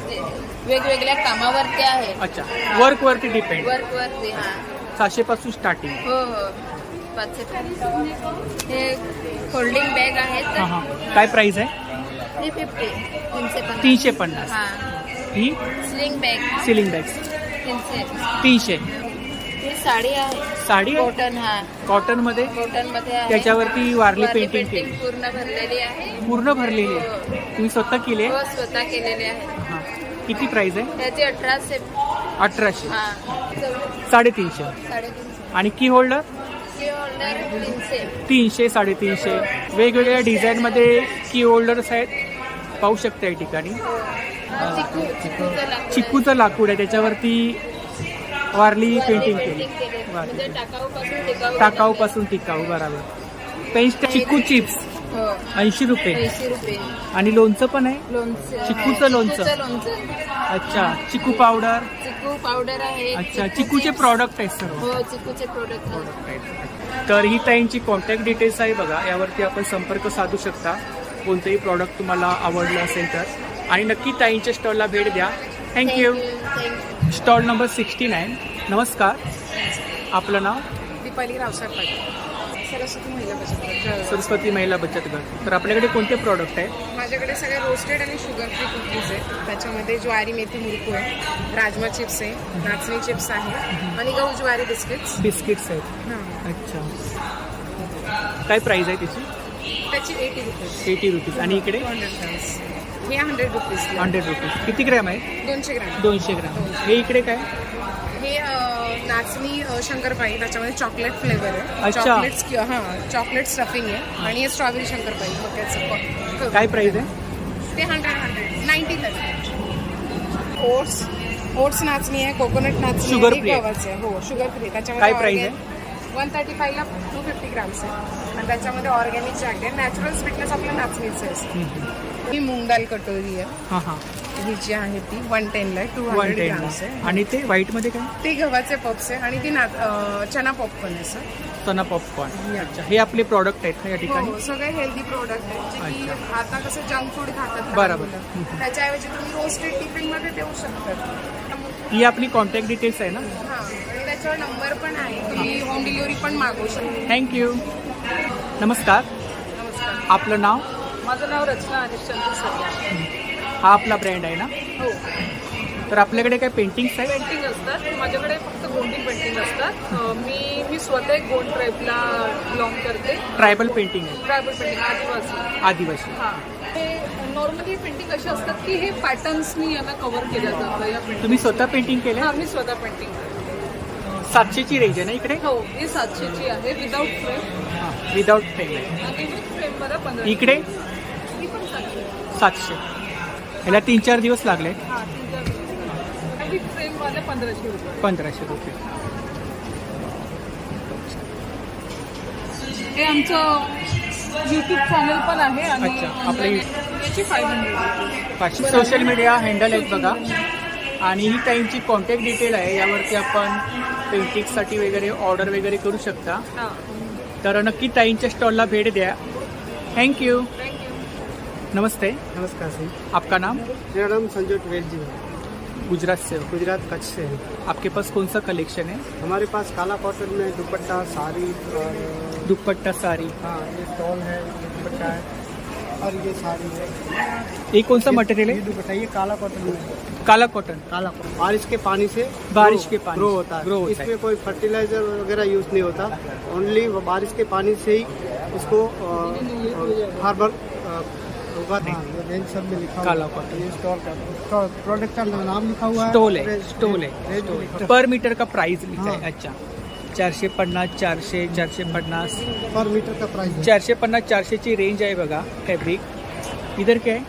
वेगवेगळ्या कामावरती आहे. अच्छा, वर्क वरती डिपेंड. वर्क वरती. हा, 600 पासून स्टार्टिंग. हो हो, 500. हे फोल्डिंग बॅग आहेत. काय प्राइस आहे? 350. 350. हा, ही स्लिंग बॅग. Ceiling bag 300. ही साडी आहे. साडी कॉटन. हा, कॉटन मध्ये. कॉटन मध्ये आहे. त्याच्यावरती वारली पेंटिंग केली. पूर्ण भरलेली आहे. पूर्ण भरलेली आहे. तुम्ही स्वतः केली आहे? हो, स्वतः केलेले आहे. किती प्राइस आहे? त्याची 1800. 1800. हा, 350. 350. आणि की होल्डर? की होल्डर 300. 300, 350. वेगवेगळ्या डिझाईन मध्ये की होल्डर्स आहेत, पाहू शकता या ठिकाणी. चिक्कूचं लाकूड आहे, त्याच्यावरती वारली पेंटिंग केली. टाकाऊ पासून टिकाऊ. बरोबर. पेस्ट चिक्कू चिप्स 80 रुपये. 80 रुपये. आणि लोणचं पण आहे. लोणचं, चिक्कूचं लोणचं. अच्छा, चिक्कू पावडर. चिक्कू पावडर आहे. अच्छा, चिक्कूचे प्रॉडक्ट आहेत सर्व. हो, चिक्कूचे प्रोडक्ट आहेत. तर ही ताईंची कॉन्टॅक्ट डिटेल्स आहे बघा, यावरती आपण संपर्क साधू शकता कोणतेही प्रॉडक्ट तुम्हाला आवडलं असेल तर. आणि नक्की ताईंच्या स्टॉलला भेट द्या. थँक्यू. Stall number 69. नमस्कार, आपलं नाव? दीपाली रावसाहेब पाटील, सरस्वती महिला बचत गट. सरस्वती महिला बचत गट. तर आपल्याकडे कोणते प्रॉडक्ट आहेत? माझ्याकडे सगळे रोस्टेड आणि शुगर फ्री कुकीज आहेत. त्याच्यामध्ये ज्वारी मेथी मुरकू आहे, राजमा चिप्स आहे, नाचणी चिप्स आहे आणि गहू ज्वारी बिस्किट्स आहेत. अच्छा, काय प्राइस आहे त्याची? त्याची 80 रुपीज. 80 रुपीज. आणि इकडे 200 ग्राम्स. हे 100 रुपीज. 100 रुपीज. किती ग्रॅम आहे? 200 ग्राम. 200 ग्रॅम. हे इकडे काय? हे नाचणी शंकरपाई, त्याच्यामध्ये चॉकलेट फ्लेवर आहे. अच्छा. चॉकलेट स्टफिंग आहे आणि हे स्ट्रॉबेरी शंकरपाई मक्याचं. काय प्राइस आहे? ते 90 30. ओट्स नाचणी आहे, कोकोनट नाचणी शुगर आहे, फ्री गव्हाचं आहे. हो, शुगर फ्री. काय त्याच्यामध्ये प्राइस आहे? 135 ला 250 ग्राम्स आहे आणि त्याच्यामध्ये ऑर्गॅनिक जॅक आहे. नॅचरल स्वीटनेस आपल्या नाचणीचं आहे. ही मूग दाल कटोरी आहे. ही जी आहे ती 110 ला 200 ग्राम्स आहे. आणि ते व्हाईट मध्ये काय? ते गव्हाचे पप्स आहे आणि ती चना पॉपकॉर्न आहे सर. चना पॉपकॉर्न. अच्छा, हे आपले प्रॉडक्ट आहेत का या ठिकाणी? हो, सगळे हेल्दी प्रोडक्ट आहेत जे की आता कसं जंक फूड खातात. बरोबर. त्याच्याऐवजी तुम्ही रोस्टेड टिफिन मध्ये देऊ शकता. ही आपली कॉन्टॅक्ट डिटेल्स आहे ना? आणि त्याच्यावर नंबर पण आहे, तुम्ही होम डिलिव्हरी पण मागवू शकता. थँक्यू. नमस्कार, आपलं नाव? माझं नाव रचना हरिश्चंद्र सर. हा आपला ब्रँड आहे ना? हो. तर आपल्याकडे काय पेंटिंग्स आहे? पेंटिंग असतात. माझ्याकडे फक्त गोंडी पेंटिंग असतात. मी स्वतः एक गोंड ट्राईबला बिलॉंग करते. ट्रायबल पेंटिंग आहे? ट्रायबल पेंटिंग, आदिवासी. हां. हे नॉर्मली पेंटिंग अशी असतात की हे पॅटर्न्सनी याला कव्हर केलं जातं. या पेंटिंग तुम्ही स्वतः पेंटिंग केलं? हां, मी स्वतः पेंटिंग करते. 700ची रेंज आहे ना इकडे? हो, ही 700ची आहे विदाउट फ्रेम. विदाउट फ्रेम आहे. आणि विथ फ्रेम मला 1500. इकडे ही पण 700. ह्याला 3-4 दिवस लागले. हां, 3-4 दिवस. विथ फ्रेम वाले 1500 रुपये. 1500 रुपये. हे आमचं यूट्यूब चॅनल पण आहे आणि आपले याची 500. सोशल मीडिया हँडल आहेत बघा. आणि ही ताईंची कॉन्टॅक्ट डिटेल आहे, यावरती आपण पेंटिंगसाठी वगैरे ऑर्डर वगैरे करू शकता. तर नक्की ताईंच्या स्टॉलला भेट द्या. थँक्यू. नमस्ते. नमस्कार सर. आपका नाम? मेरा नाम संजय ट्वेल जी है. गुजरात से हो? गुजरात कच्छ से है. आपके पास कौन सा कलेक्शन है? हमारे पास काला कॉटन में दुपट्टा साड़ी और दुपट्टा साड़ी. हाँ, ये स्टॉल है, दुपट्टा है और ये साड़ी है. ये कौन सा मटेरियल है? ये दुपट्टा, ये काला कॉटन में. काला कॉटन. बारिश के पानी से ग्रो होता है. इसमें कोई फर्टिलाइजर वगैरह यूज नहीं होता. ओनली बारिश के पानी से ही इसको हार्बर उगाते हैं. सब में लिखा काला कॉटन. ये स्टॉल का प्रोडक्ट का नाम लिखा हुआ है. स्टॉल है. पर मीटर का प्राइस लिखा है. अच्छा, 450, 400, 450 पर मीटर का प्राइस. 450, 400 ची रेंज आहे बघा. फैब्रिक. इधर क्या है?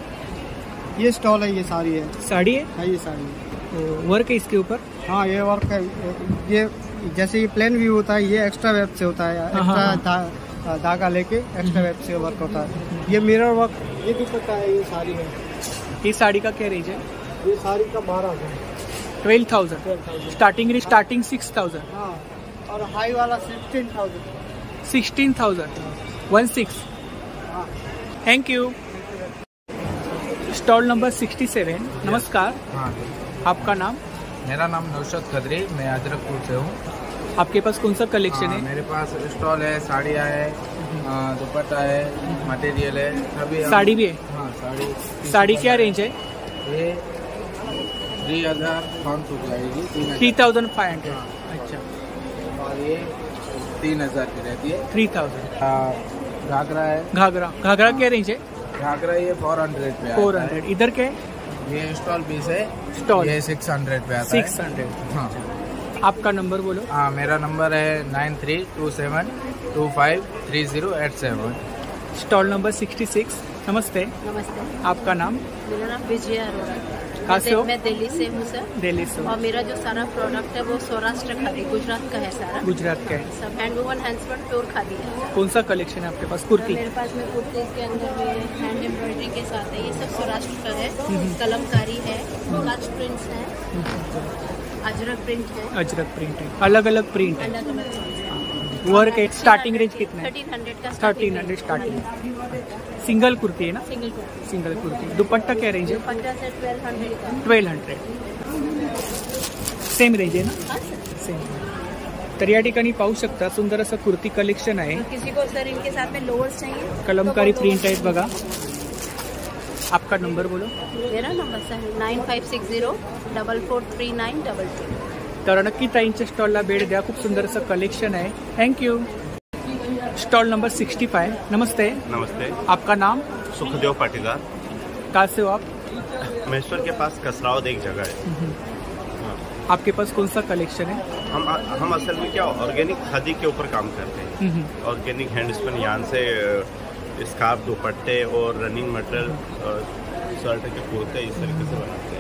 ये स्टॉल है, ये साड़ी है. साड़ी है? हाँ, ये साड़ी है. वर्क है इसके ऊपर? हाँ, ये वर्क है. ये जैसे ये प्लेन व्यू होता है, ये एक्स्ट्रा वेब से होता है. एक्स्ट्रा धागा लेके एक्स्ट्रा वेब से वर्क होता है. ये मिरर वर्क. ये दुपट्टा है, ये साड़ी है. ये साड़ी का क्या रेंज है? ये साड़ी का 12,000. 12,000. स्टार्टिंग 6,000. हाँ, और हाई वाला 16,000. 16,000 16। Thank you. Stall number 67। नमस्कार। हाँ, आपका नाम? मेरा नाम नौशाद खदरी, मैं अजरकपुर से हूँ। आपके पास कौन सा कलेक्शन है? मेरे पास स्टॉल है, साड़ियाँ है, दुपट्टा है, मटेरियल है, सभी। साड़ी भी है? हाँ, साड़ी क्या रेंज है? ये 3,500 की आएगी। 3,500। अच्छा। और ये 3,000 की रहती है। 3,000। घाघरा है। घाघरा क्या रेंज है? घाघरा ये 400 पे 400। इधर क्या है? ये स्टॉल पीस है। स्टॉल ये 600 पे आता है। 600। हाँ। आपका नंबर बोलो। हाँ, मेरा नंबर है 9327253087। Stall number 66। नमस्ते। नमस्ते। आपका नाम? मेरा नाम विजय अरोड़ा। कहाँ से हो? मैं दिल्ली से हूँ सर। दिल्ली से। और मेरा जो सारा प्रोडक्ट है वो सौराष्ट्र खादी गुजरात का है सारा। गुजरात का है। सब हैंडवूवन हैंड्सवर्क प्योर खादी है। कौन सा कलेक्शन है आपके पास? कुर्ती? मेरे पास में कुर्ती के अंदर में हैंड एम्ब्रॉयडरी के साथ है। ये सब सौराष्ट्र का है। कलमकारी है, कच प्रिंट्स है, अजरक प्रिंट है। अजरक प्रिंट है। अलग अलग प्रिंट है। अलग अलग वर्क है। स्टार्टिंग रेंज कितना है? 1300 का 1300 स्टार्टिंग। सिंगल कुर्ती है ना? सिंगल कुर्ती। दुपट्टा क्या रेंज है? दुपट्टा से 1200 का। 1200 सेम रेंज आहे ना? सेम। तर या ठिकाणी पाहू शकता सुंदर असं कुर्ती कलेक्शन आहे। किसी को सर इनके साथ में लोअर्स चाहिए? कलमकारी प्रिंट आहेत बघा। आपका नंबर बोलो। मेरा नंबर सर 9560443922। तर नक्की ताईंच्या स्टॉलला भेट द्या। खूप सुंदर असं कलेक्शन आहे। थँक्यू। Stall number 65। नमस्ते। नमस्ते। आपका नाम? सुखदेव पाटीदार। कहाँ से हो आप? महेश्वर के पास कसरावद एक जगह है। आपके पास कौन सा कलेक्शन है? हम असल में क्या ऑर्गेनिक खादी के ऊपर काम करते हैं। ऑर्गेनिक हैंडस्पिन यान से स्कार्फ, दुपट्टे और रनिंग मटेरियल, शर्ट के कुर्ते इस तरीके से बनाते हैं।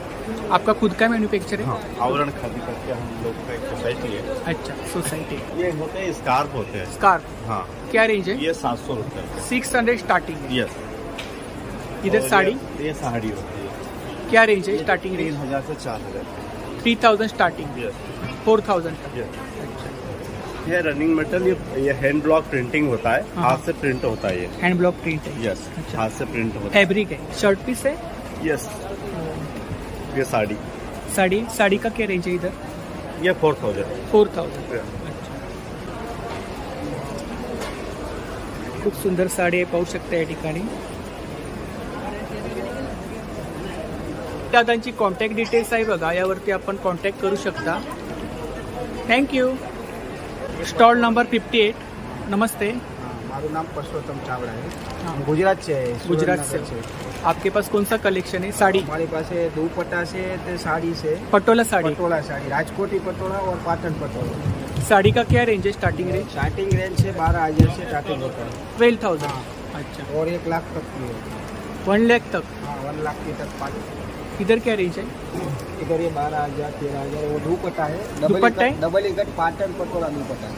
आपका खुद का मैन्युफैक्चर है? हाँ, आवरण खादी करके हम लोग का एक सोसाइटी है। अच्छा, सोसाइटी। ये होते हैं स्कार्फ होते हैं। स्कार्फ? हाँ। क्या रेंज है? ये 700 रुपये। 600 स्टार्टिंग। यस। इधर साड़ी? ये साड़ी होती है। क्या रेंज है? स्टार्टिंग रेंज 3,000 से 4,000। 3,000 स्टार्टिंग। 4,000 तक। ये रनिंग मटेरियल, ये हैंड ब्लॉक प्रिंटिंग होता है। हाथ से प्रिंट होता है। ये हैंड ब्लॉक प्रिंट है। यस। हाथ से प्रिंट होता है। फैब्रिक है। शर्ट पीस है। यस। ये साड़ी का क्या रेंज है इधर? ये 4,000। 4,000। खूप सुंदर साडी आहे, पाहू शकता या ठिकाणी। दादांची कॉन्टॅक्ट डिटेल्स आहे बघा, यावरती आपण कॉन्टॅक्ट करू शकता। थँक्यू। Stall number 58। नमस्ते। मारू नाम परसोत्तम चावड़ा है। गुजरात से है। गुजरात से। आपके पास कौन सा कलेक्शन है? साड़ी? हमारे पास है दुपट्टा से, साड़ी से। पटोला साड़ी? पटोला साड़ी, राजकोटी पटोला और पाटन पटोला। साड़ी का क्या रेंज है? Starting range? स्टार्टिंग रेंज से 12,000 से स्टार्टिंग होता है। 12,000। अच्छा। और 1 लाख तक की है। 1 लाख तक? हाँ, 1 लाख की तक पाटन। इधर क्या रेंज है? इधर ये 12,000 13,000। वो दुपट्टा है। दुपट्टा है? डबल इकट पाटन पटोला दुपट्टा।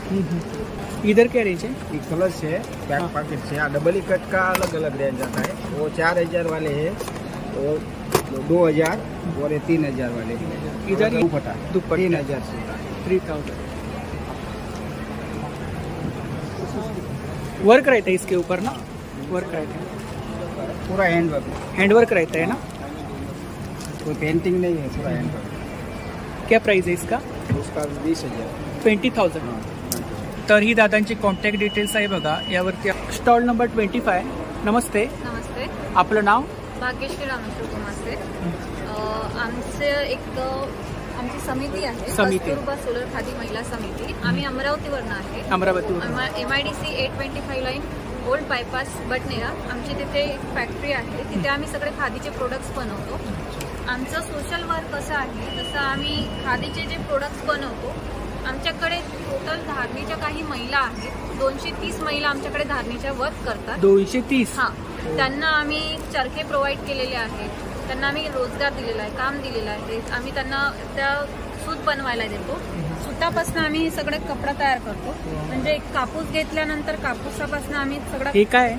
इधर क्या रेंज है? एक कलर से बैक पॉकेट से। डबल इकट का अलग अलग रेंज आता है। वो 4,000 वाले हैं और 2,000 और 3,000 वाले। इधर दुपट्टा 3,000 से 3,000। वर्क रहता है इसके ऊपर ना? वर्क रहता है पूरा हैंडवर्क। हैंडवर्क रहता है ना? कोई पेंटिंग नहीं है, पूरा हैंडवर्क। क्या प्राइस है इसका? उसका 20,000। 20,000। तर ही दादांची कॉन्टॅक्ट डिटेल्स आहे बघा, यावरती। Stall number 25। नमस्ते। नमस्ते। आपलं नाव? भाग्यश्री रामेश्वर कुमासे। आमची समिती आहे, कस्तुरबा सोलर खादी महिला समिती। आम्ही अमरावतीवरनं आहे। अमरावतीवर। MIDC 825 line old bypass Badnera. आमची तिथे एक फॅक्टरी आहे, तिथे आम्ही सगळे खादीचे प्रोडक्ट्स बनवतो। आमचं सोशल वर्क कसं आहे, तसं आम्ही खादीचे जे प्रोडक्ट्स बनवतो, आमच्याकडे टोटल धारणीच्या काही महिला आहेत। 230 महिला आमच्याकडे धारणीच्या वर्क करतात। 230? हां, त्यांना आम्ही चरखे प्रोव्हाइड केलेले आहेत, त्यांना आम्ही रोजगार दिलेला आहे, काम दिलेलं आहे। आम्ही त्यांना त्या सूत बनवायला देतो। सुतापासून आम्ही हे सगळं कपडा तयार करतो। म्हणजे कापूस घेतल्यानंतर कापूसापासून आम्ही सगळं। हे काय?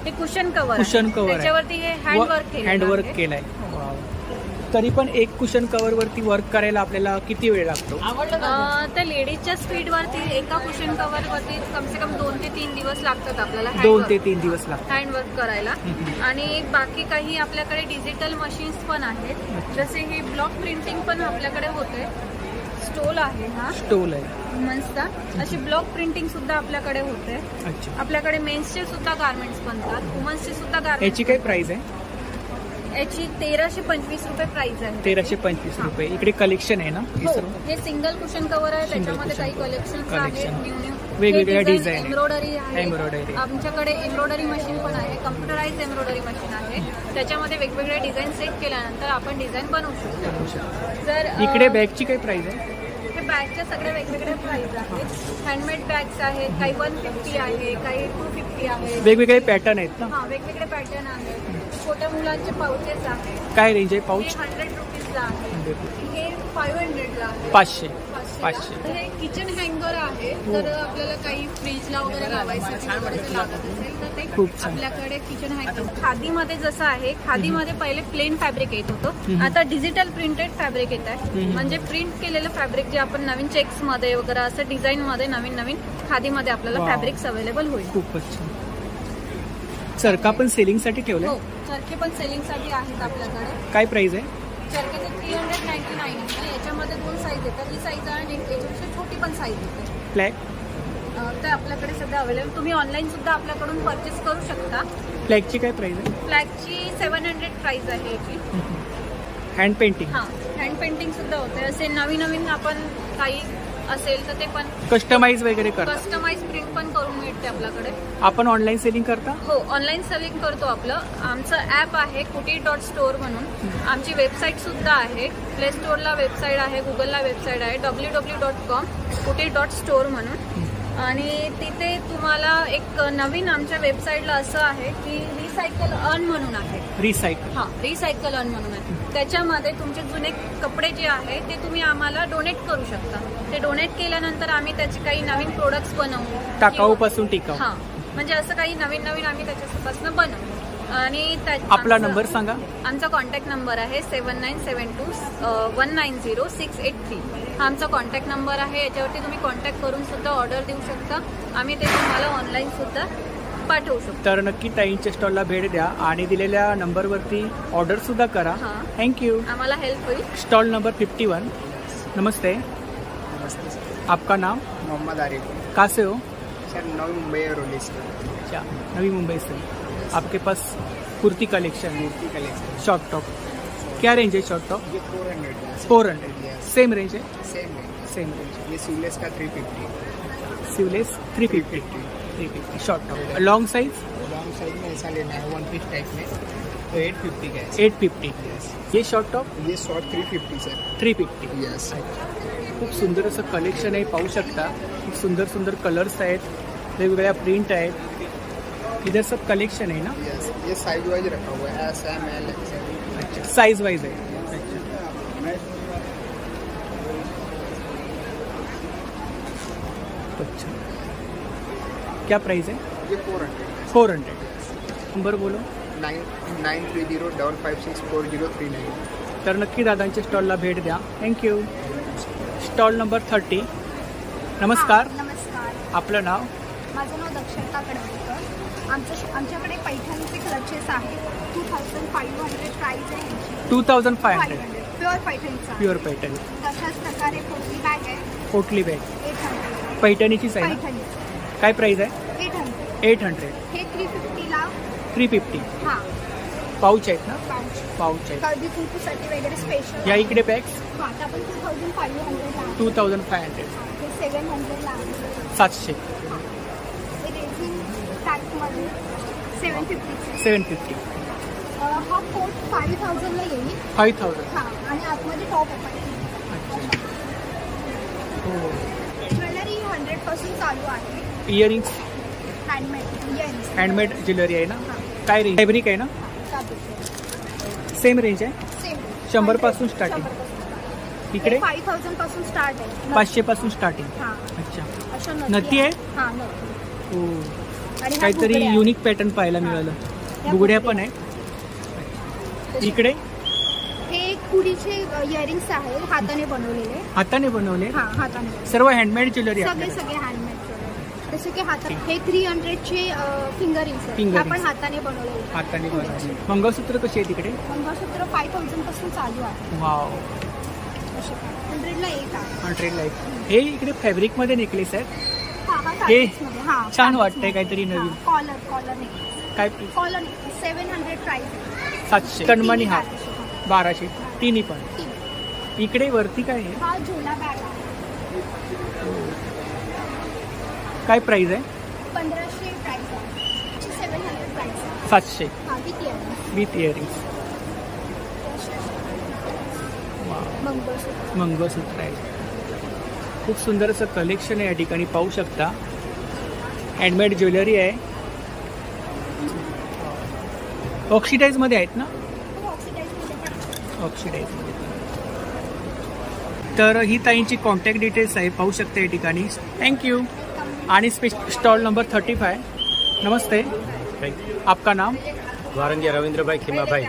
हे कुशन कव्हर। कुशन कव्हर त्याच्यावरती हे हँडवर्क केलंय। तरी पण एक कुशन कव्हर वरती वर्क करायला आपल्याला किती वेळ लागतो? त्या लेडीजच्या स्पीडवरती एका कुशन कव्हर वरती कम से कम 2 ते 3 दिवस लागतात आपल्याला 2 ते 3 दिवस लागतात हँडवर्क करायला. आणि बाकी काही आपल्याकडे डिजिटल मशीन्स पण आहेत, जसे ही ब्लॉक प्रिंटिंग पण आपल्याकडे होते. स्टोल आहे, हा स्टोल आहे वुमन्सचा. अशी ब्लॉक प्रिंटिंग सुद्धा आपल्याकडे होते. आपल्याकडे मेन्सचे सुद्धा गार्मेंट्स बनतात, वुमन्सचे सुद्धा गार्मेंट्स. याची काय प्राइस आहे? याची 1325 रुपये प्राइस आहे. 1325 रुपये. इकडे कलेक्शन आहे ना? हे सिंगल कुशन कव्हर आहे, त्याच्यामध्ये काही कलेक्शन आहेत न्यू वेगवेगळ्या डिझाईन. एम्ब्रॉयडरी आहे आमच्याकडे. एम्ब्रॉयडरी मशीन पण आहे, कम्प्युटराइज एम्ब्रॉयडरी मशीन आहे. त्याच्यामध्ये वेगवेगळे डिझाईन सेट केल्यानंतर आपण डिझाईन बनवू शकतो. जर इकडे बॅगची काय प्राइस आहे? बॅगच्या सगळ्या वेगवेगळ्या प्राइस आहेत. हँडमेड बॅग्स आहेत, काही 150 आहे, काही 250 आहे. वेगवेगळे पॅटर्न आहेत ना? हा, वेगवेगळे पॅटर्न आहेत. छोट्या मुलांचे पाउचेस आहेत. काय रेंज आहे पाऊच? 100 रुपीजला आहे. हे 500ला आहे. 500. हे किचन हँगर आहे. तर आपल्याला काही फ्रीजला वगैरे लावायचं लागत असेल तर ते आपल्याकडे किचन हँगर. खादीमध्ये जसं आहे, खादीमध्ये पहिले प्लेन फॅब्रिक येत होतं, आता डिजिटल प्रिंटेड फॅब्रिक येत आहे. म्हणजे प्रिंट केलेलं फॅब्रिक जे आपण नवीन चेक्स मध्ये वगैरे असं डिझाईन मध्ये नवीन खादीमध्ये आपल्याला फॅब्रिक्स अवेलेबल होईल. खूपच छान. चरखा पण सेलिंग साठी ठेवलं? हो, चरखे पण सेलिंग साठी आहेत आपल्याकडे. काय प्राइस आहे? चरखेचे 399 आहे. याच्यामध्ये 2 साईज येतात, ही साईज आणि याच्यापेक्षा छोटी पण साईज येते. फ्लॅग ते आपल्याकडे सध्या अवेलेबल. तुम्ही ऑनलाईन सुद्धा आपल्याकडून परचेस करू शकता. फ्लॅगची काय प्राइस आहे? फ्लॅगची 700 प्राइस आहे याची. Hand painting? हा, हँड पेंटिंग सुद्धा होते. असे नवीन आपण काही असेल तर ते पण कस्टमाइज वगैरे करता? कस्टमाइज प्रिंट पण करून मिळते आपल्याकडे. आपण ऑनलाईन सेलिंग करता? हो, ऑनलाईन सेलिंग करतो. आमचं ॲप आहे kuti.store म्हणून. आमची वेबसाईट सुद्धा आहे. प्ले स्टोअरला वेबसाईट आहे, गुगलला वेबसाईट आहे www.com kuti.store म्हणून. आणि तिथे तुम्हाला एक नवीन आमच्या वेबसाईटला असं आहे की रिसायकल अर्न म्हणून आहे. रिसायकल अर्न म्हणून आहे. त्याच्यामध्ये तुमचे जुने कपडे जे आहे ते तुम्ही आम्हाला डोनेट करू शकता. ते डोनेट केल्यानंतर आम्ही त्याचे काही नवीन प्रोडक्ट्स बनवू. टाकाऊ पासून टिकाऊ. हा, म्हणजे असं काही नवीन आम्ही त्याच्यापासून बनवू. आणि आपला नंबर सांगा. आमचा कॉन्टॅक्ट नंबर आहे 7972190683. हा आमचा कॉन्टॅक्ट नंबर आहे. याच्यावरती तुम्ही कॉन्टॅक्ट करून सुद्धा ऑर्डर देऊ शकता. आम्ही ते तुम्हाला ऑनलाईन सुद्धा पाठवू शकतो. तर नक्की ताईंच्या स्टॉलला भेट द्या आणि दिलेल्या नंबरवरती ऑर्डर सुद्धा करा. थँक्यू. आम्हाला हेल्प होईल. Stall number 51. नमस्ते. आपका नाम? मोहम्मद आरिफ. कहाँ से हो? सर, नवी मुंबई रोली से. अच्छा, नवी मुंबई से. आपके pass kurti collection? Short top. क्या रेंज है शॉर्ट टॉप? 400. सेम रेंज है? Same range. ये सीवलेस का 350. Sleeveless 350. Short top. Long size में ऐसा लेना है 1 पीस टाइप में तो 850 का है. 850. ये शॉर्ट टॉप? ये शॉर्ट 350 सर. 350. यस. खूप सुंदर असं कलेक्शन आहे, पाहू शकता. खूप सुंदर कलर्स आहेत, वेगवेगळ्या प्रिंट आहेत. इधर सब कलेक्शन है ना? यस. ये साइज वाइज रखा हुआ है, एस एम एल एक्सएल. अच्छा, साइज वाइज है. अच्छा, क्या प्राइस है? ये 400. 400. नंबर बोलो. 9930556439. तर नक्की दादांच्या स्टॉलला भेट द्या. थँक्यू. Stall number 30. नमस्कार. नमस्कार. आपलं नाव? माझं नाव दक्षता कडवकर. आमच्याकडे पैठणीचे क्लचेस आहेत. 2500 प्राइस आहे. 2500. प्युअर पैठणीचा. प्युअर पैठणी. तशाच प्रकारे पोटली बॅग आहे. पोटली बॅग 800. पैठणीचीच आहे. काय प्राइस आहे? 800. हे 350ला. 350. हां. पाऊच आहेत ना? पाऊच आहेत. हळदी कुंकूसाठी वगैरे स्पेशल. या इकडे बॅग्स? हां, आता आपण 2500. 2500. हे 700ला. 700. रेझिन पॅकमध्ये 750. 750. हा कोट 5000ला येईल. 5000. हां, आणि आतमध्ये टॉप ओपन. ज्वेलरी 100 पासून चालू आहे. इयरिंग्स? हँडमेड ज्वेलरी आहे ना? काय रेंज? फॅब्रिक आहे ना? सेम रेंज आहे? सेम. 100 पासून स्टार्टिंग. इकडे 5000 पासून स्टार्ट आहे. 500 पासून स्टार्टिंग. अच्छा. नथी आहे? हां, नथी. हो. काहीतरी युनिक पॅटर्न पाहायला मिळालं. बुगड्या पण आहे. इकडे हे पुरीचे इयरिंग्स आहेत हाताने बनवलेले. हाताने बनवले? हा, हाताने. सर्व हँडमेड ज्वेलरी सगळे हँडमेड. जसे की हे 300चे फिंगर रिंग्स आहेत. आपण हाताने बनवलेले. हाताने बनवले. मंगळसूत्र कसे आहे तिकडे? मंगळसूत्र 5000 पासून चालू आहे. वाव. 100ला एक आहे. 100ला एक. हे इकडे फॅब्रिक मध्ये नेकलेस आहेत. हे छान वाटतंय काहीतरी नवीन. Collar necklace. काय कॉलर नेकलेस 700 प्राइस. 700. तन्मणी हार 1200. तिन्ही पण. इकडे वरती काय आहे? हा झोला बॅग आहे. काय प्राइस आहे? 1500 प्राइस आहे. 700 प्राइस आहे. 700. हा, विथ इयरिंग्स. मंगळसूत्र आहे. खूप सुंदर असं कलेक्शन आहे या ठिकाणी पाहू शकता. हँडमेड ज्वेलरी आहे. ऑक्सिडाइज मध्ये आहेत ना? ऑक्सिडाइज मध्ये. तर ही ताईंची कॉन्टॅक्ट डिटेल्स आहे पाहू शकता या ठिकाणी. थँक्यू. आणि स्टॉल नंबर 35. नमस्ते. आपका नाम? वारंगी रविंद्र भाई खीमा भाई,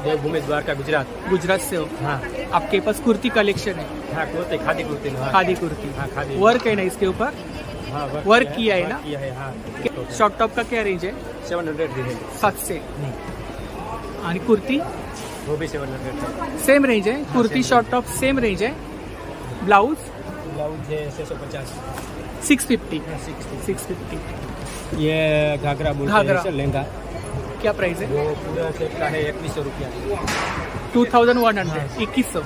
देवभूमि द्वारका, गुजरात से हो? हाँ. आपके पास कुर्ती कलेक्शन है? हाँ, कुर्ती, खादी कुर्ती. हाँ. खादी कुर्ती. हाँ, खादी. वर्क है ना इसके ऊपर? हाँ, वर्क किया है ना? किया है. हाँ. शॉर्ट टॉप का क्या रेंज है? 700 700. आणि कुर्ती? वो भी 700 सेम रेंज है. Kurti short top same range है. ब्लाउज है 650. 650. 650. ये घाघरा लहंगा क्या प्राइस है? वो पूरा सेट का है 2100 रुपया. 2100. 2100.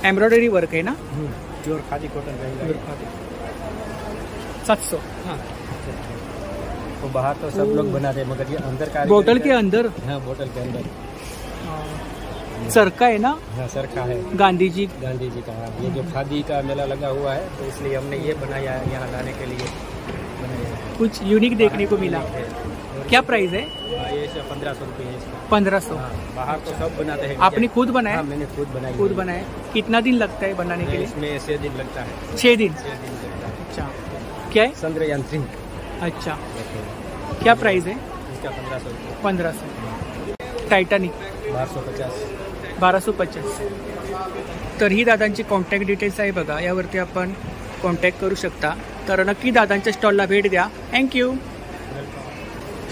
एम्ब्रॉयडरी वर्क है ना? प्योर खादी कॉटन रहेगा. 700. हाँ. तो बाहर तो सब लोग बनाते हैं मगर ये अंदर का बोतल के अंदर. हाँ, बोतल के अंदर सरका है ना? हाँ, सरका है. गांधी जी का. ये जो खादी का मेला लगा हुआ है तो इसलिए हमने ये बनाया है यहाँ लाने के लिए. कुछ यूनिक देखने को मिला. क्या प्राइस है? ये 1500 रुपये है इसका. 1500. बाहर तो सब बनाते हैं. आपने खुद बनाया? हाँ, मैंने खुद बनाया. कितना दिन लगता है बनाने के लिए? इसमें 6 दिन लगता है. 6 दिन. अच्छा. क्या है? चंद्रयान-3. अच्छा. क्या प्राइस है इसका? 1500. 1500. टायटॅनिक 1250. 1250. तर ही दादांची कॉन्टॅक्ट डिटेल्स आहे बघा. यावरती आपण कॉन्टॅक्ट करू शकता. तर नक्की दादांच्या स्टॉलला भेट द्या. थँक्यू.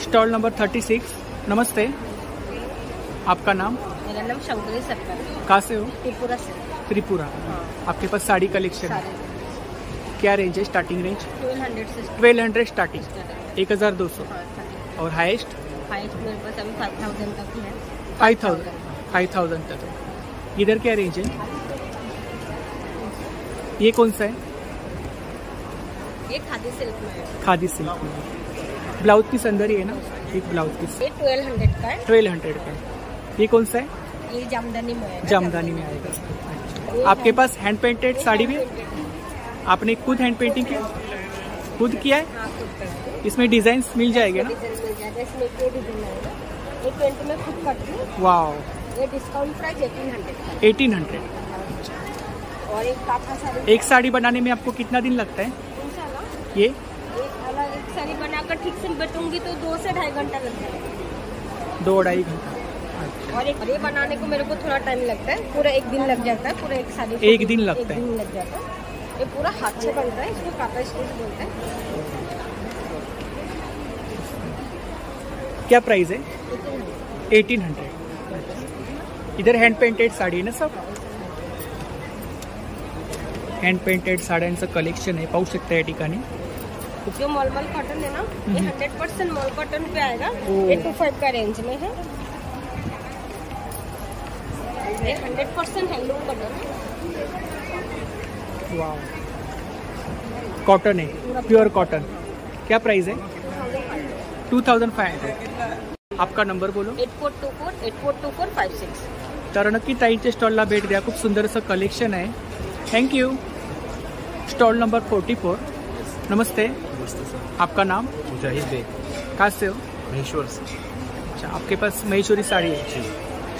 Stall number 36. नमस्ते. आपका नाम? मेरा नाम शंकरी सरकार. कहाँ से हो? त्रिपुरा से. त्रिपुरा. आपके पास साड़ी कलेक्शन है? क्या रेंज है? Starting range 1200 starting. 1200. और हाईएस्ट मेरे पास अभी 5000 तक है. 5000 तक. इधर क्या रेंज है? ये कौन सा है? ये खादी सिल्क में है. खादी सिल्क में. ब्लाउज पीस अंदर ही है ना? एक ब्लाउज पीस. ये 1200 का है. 1200 का. ये कौन सा है? ये जामदानी में है. जामदानी में आएगा. अच्छा. आपके पास हैंड पेंटेड साड़ी भी? आपने खुद हैंड पेंटिंग किया? खुद किया है? हाँ, खुद करती हूँ. इसमें डिजाइन मिल जाएंगे ना? इसमें ये डिजाइन आएगा. ये पेंट में खुद करती हूँ. वाओ. ये डिस्काउंट प्राइस 1800. 1800. और एक काथा साड़ी. एक साड़ी बनाने में आपको कितना दिन लगता है? ये एक साड़ी बनाकर ठीक से बैठूंगी तो 2 से 2.5 घंटा लग जाएगा. 2-2.5 घंटा. और ये बनाने को मेरे को थोड़ा टाइम लगता है. पूरा एक दिन लग जाता है. पूरा एक साड़ी एक दिन लगता है. एक दिन लग जाता है. ये पूरा हाथ से बनता है. इसको काथा स्टिच बोलते हैं. क्या प्राइस है? 1800. इधर हैंड पेंटेड साड़ी है ना सब? हैंड पेंटेड साड्यांचं कलेक्शन आहे पाहू शकता या ठिकाणी. जो मलमल कॉटन है ना, ये 100% मॉल कॉटन पे आएगा. 825 का रेंज में है. ये 100% हैंडलूम कॉटन है. वाव. कॉटन है, प्योर कॉटन. क्या प्राइस है? 2500. आपका नंबर बोलो. 8424 तर नक्की ताईच्या स्टॉलला भेट द्या. खूप सुंदर असं कलेक्शन आहे. थँक्यू. Stall number 44. नमस्ते. आपका नाम? मुजाहिद बे. कहाँ से हो? महेश्वर से. अच्छा. आपके पास महेश्वरी साड़ी है?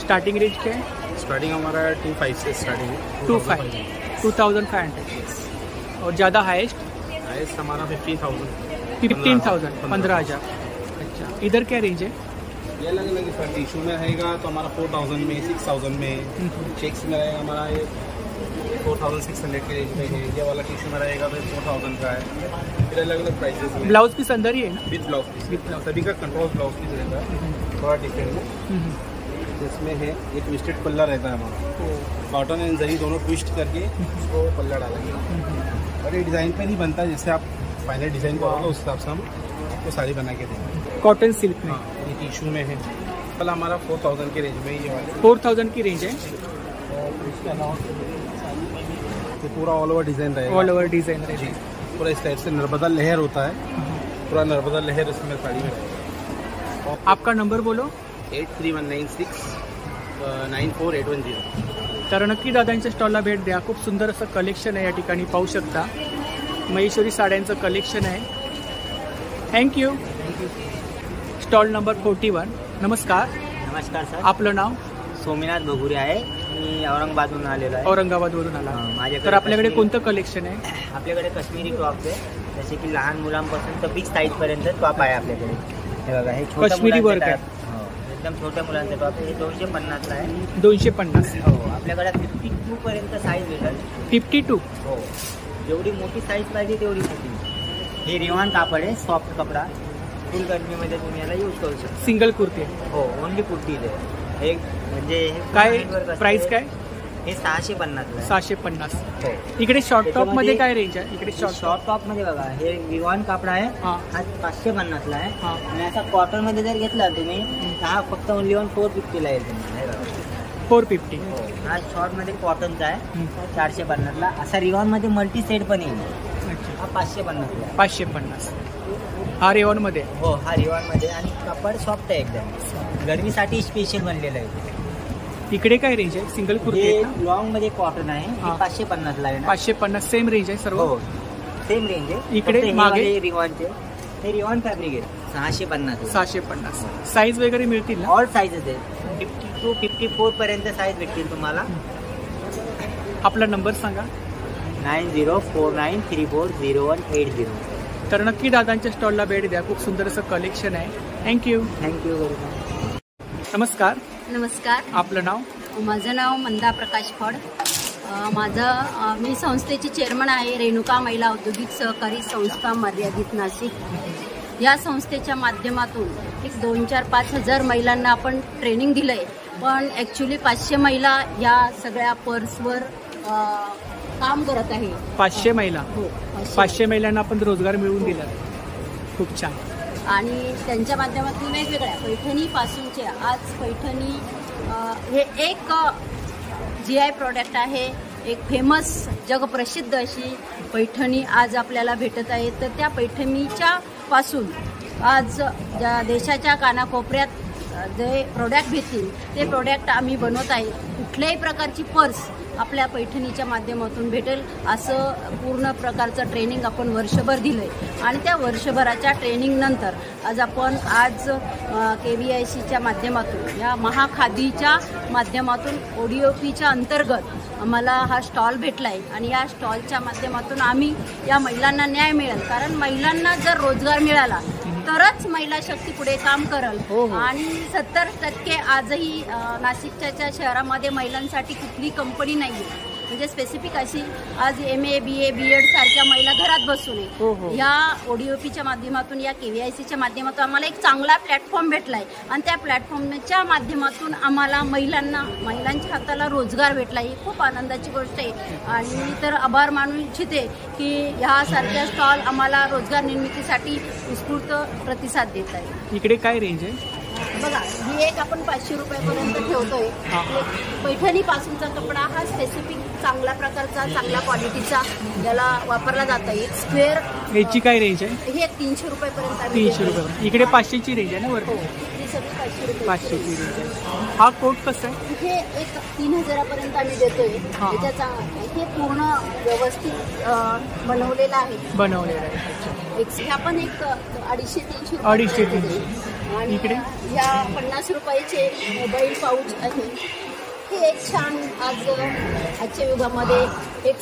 स्टार्टिंग रेंज क्या है? स्टार्टिंग हमारा 2500 से स्टार्टिंग है. 2500. और ज़्यादा हाईएस्ट हमारा 15,000. 15,000. 15,000. अच्छा. इधर क्या रेंज है? ये अलग अलग इसका टिश्यू में रहेगा तो हमारा 4000 में, 6000 में, चेक्स में रहेगा हमारा ये 4600 के रेंज में है। ये वाला टिश्यू में रहेगा तो 4000 का है। फिर अलग अलग प्राइसेस में। ब्लाउज पीस अंदर ही है ना? विथ ब्लाउज पीस, सभी का कंट्रोल ब्लाउज पीस रहता है, थोड़ा डिफरेंट है। जिसमें है ये ट्विस्टेड पल्ला रहता है हमारा, कॉटन एंड जरी दोनों ट्विस्ट करके उसको पल्ला डालेंगे। और ये डिज़ाइन पे नहीं बनता, जैसे आप फाइनल डिज़ाइन करोगे उस हिसाब से हम आपको साड़ी बना के देंगे। कॉटन सिल्क में ये टिश्यू में है। कल हमारा 4000 के रेंज में ये वाले 4000 की रेंज है। और इसके अलावा ये पूरा ऑल ओवर डिज़ाइन रहेगा। ऑल ओवर डिज़ाइन रहेगा पूरा इस टाइप से नर्मदा लहर होता है, पूरा नर्मदा लहर इसमें साड़ी में रहेगा। आपका नंबर बोलो। 83196 94810। तर नक्की दादांच्या स्टॉलला भेट द्या। खूप सुंदर असं कलेक्शन आहे या ठिकाणी पाहू शकता। महेश्वरी साड्यांचं कलेक्शन आहे। थँक्यू। Stall number 41। नमस्कार। नमस्कार सर, आपलं नाव? सोमनाथ बघुरे आहे, मी औरंगाबादहून आलेलो आहे। औरंगाबादवरून आला। माझ्याकडे तर आपल्याकडे कोणतं कलेक्शन आहे? आपल्याकडे काश्मीरी टॉप्स आहे, जसे की लहान मुलांपासून तर बिग साईज पर्यंत टॉप आहे आपल्याकडे। हे बघा, हे छोट्या काश्मीरी वर्क आहे, एकदम छोट्या मुलांचे टॉप आहे। हे 250 ला आहे। 250? हो, आपल्याकडे 52 पर्यंत साईज भेटेल। 52? हो, जेवढी मोठी साईज पाहिजे तेवढी मोठी। हे रिवान कापड आहे, सॉफ्ट कपडा, फुल गरमीमध्ये तुम्ही याला यूज करू शकता। सिंगल कुर्ती? हो, ओनली कुर्ती आहे। एक म्हणजे काय प्राइस काय? हे 650 ला। 650? हो। इकडे शॉर्ट टॉप मध्ये काय रेंज आहे? इकडे शॉर्ट टॉप मध्ये बघा, हे विवान कापड आहे, हा 550 ला आहे। आणि असा कॉटन मध्ये जर घेतला तुम्ही तर हा फक्त ओनली 450 ला येईल तुम्हाला। 450? हा शॉर्ट मध्ये कॉटनचा आहे, 450 ला। असा रिवान मध्ये मल्टी सेट पण येईल, हा 550 ला। 550? हा रेवॉन मध्ये? हो, हा रिवान मध्ये, आणि कापड सॉफ्ट आहे एकदम, गरमीसाठी स्पेशल बनलेलं आहे। इकडे काय रेंज आहे? सिंगल कुर्ती लॉंग मध्ये कॉटन आहे, 550 ला आहे। 550 सेम रेंज आहे सर्व? हो, सेम रेंज आहे। इकडे मागे रिवानचे, हे रिवान फॅब्रिक आहे, 650। 650 साईज वगैरे मिळतील ना? ऑल साईजेस आहे, 52 54 पर्यंत साईज भेटतील तुम्हाला। आपला नंबर सांगा। 9049340180। तर नक्की दादांच्या स्टॉलला भेट द्या। खूप सुंदर असं कलेक्शन आहे। थँक्यू। नमस्कार। नमस्कार। आपलं नाव? माझं नाव मंदा प्रकाश फड। मी संस्थेची चेअरमन आहे, रेणुका महिला औद्योगिक सहकारी संस्था मर्यादित नाशिक। या संस्थेच्या माध्यमातून एक 2-4-5 महिलांना आपण ट्रेनिंग दिलंय, पण ॲक्च्युली 500 महिला या सगळ्या पर्सवर काम करत आहे। 500 महिला? हो, 500 महिलांना आपण रोजगार मिळवून दिला। खूप छान। आणि त्यांच्या माध्यमातून वेगवेगळ्या पैठणीपासूनचे, आज पैठणी हे एक GI प्रॉडक्ट आहे, एक फेमस जगप्रसिद्ध अशी पैठणी आज आपल्याला भेटत आहे। तर त्या पैठणीच्या पासून आज ज्या देशाच्या कानाकोपऱ्यात जे प्रोडक्ट भेटतील ते प्रोडक्ट आम्ही बनवत आहे। कुठल्याही प्रकारची पर्स आपल्या पैठणीच्या माध्यमातून भेटेल असं पूर्ण प्रकारचं ट्रेनिंग आपण वर्षभर दिलंय। आणि त्या वर्षभराच्या ट्रेनिंग नंतर आज आपण KVICच्या माध्यमातून, या महाखादीच्या माध्यमातून ODOPच्या अंतर्गत आम्हाला हा स्टॉल भेटला आहे। आणि या स्टॉलच्या माध्यमातून आम्ही या महिलांना न्याय मिळेल, कारण महिलांना जर रोजगार मिळाला तरच महिला शक्ती पुढे काम करल। आणि 70% आजही नाशिकच्या शहरामध्ये महिलांसाठी कुठली कंपनी नाही आहे, म्हणजे स्पेसिफिक अशी आज MA BA BEd सारख्या महिला घरात बसून आहे। या ODOPच्या माध्यमातून, या KVICच्या माध्यमातून आम्हाला एक चांगला प्लॅटफॉर्म भेटला आहे, आणि त्या प्लॅटफॉर्मच्या माध्यमातून आम्हाला महिलांच्या हाताला रोजगार भेटला। ही खूप आनंदाची गोष्ट आहे। आणि मी तर आभार मानू इच्छिते की ह्यासारख्या स्टॉल आम्हाला रोजगार निर्मितीसाठी उत्स्फूर्त प्रतिसाद देत आहे। इकडे काय रेंज आहे? बघा, ही एक आपण 500 रुपयापर्यंत ठेवतोय। पैठणी पासूनचा कपडा हा स्पेसिफिक चांगल्या प्रकारचा, चांगल्या क्वालिटीचा याला वापरला जात आहे। स्क्वेअर याची काय रेंज आहे? ही एक 300 रुपयापर्यंत। 300 रुपये? इकडे 500 ची रेंज आहे ना? वरती ही सगळी 500 रुपये। 500 ची रेंज आहे। हा कोट कसा आहे? हे एक 3000 पर्यंत आम्ही देतोय। त्याचा हे पूर्ण व्यवस्थित बनवलेला आहे। ह्या पण एक 250-300 250-300। आणि इकडे या 50 रुपयाचे मोबाईल पाऊच आहे। हे एक छान आजच्या युगामध्ये एक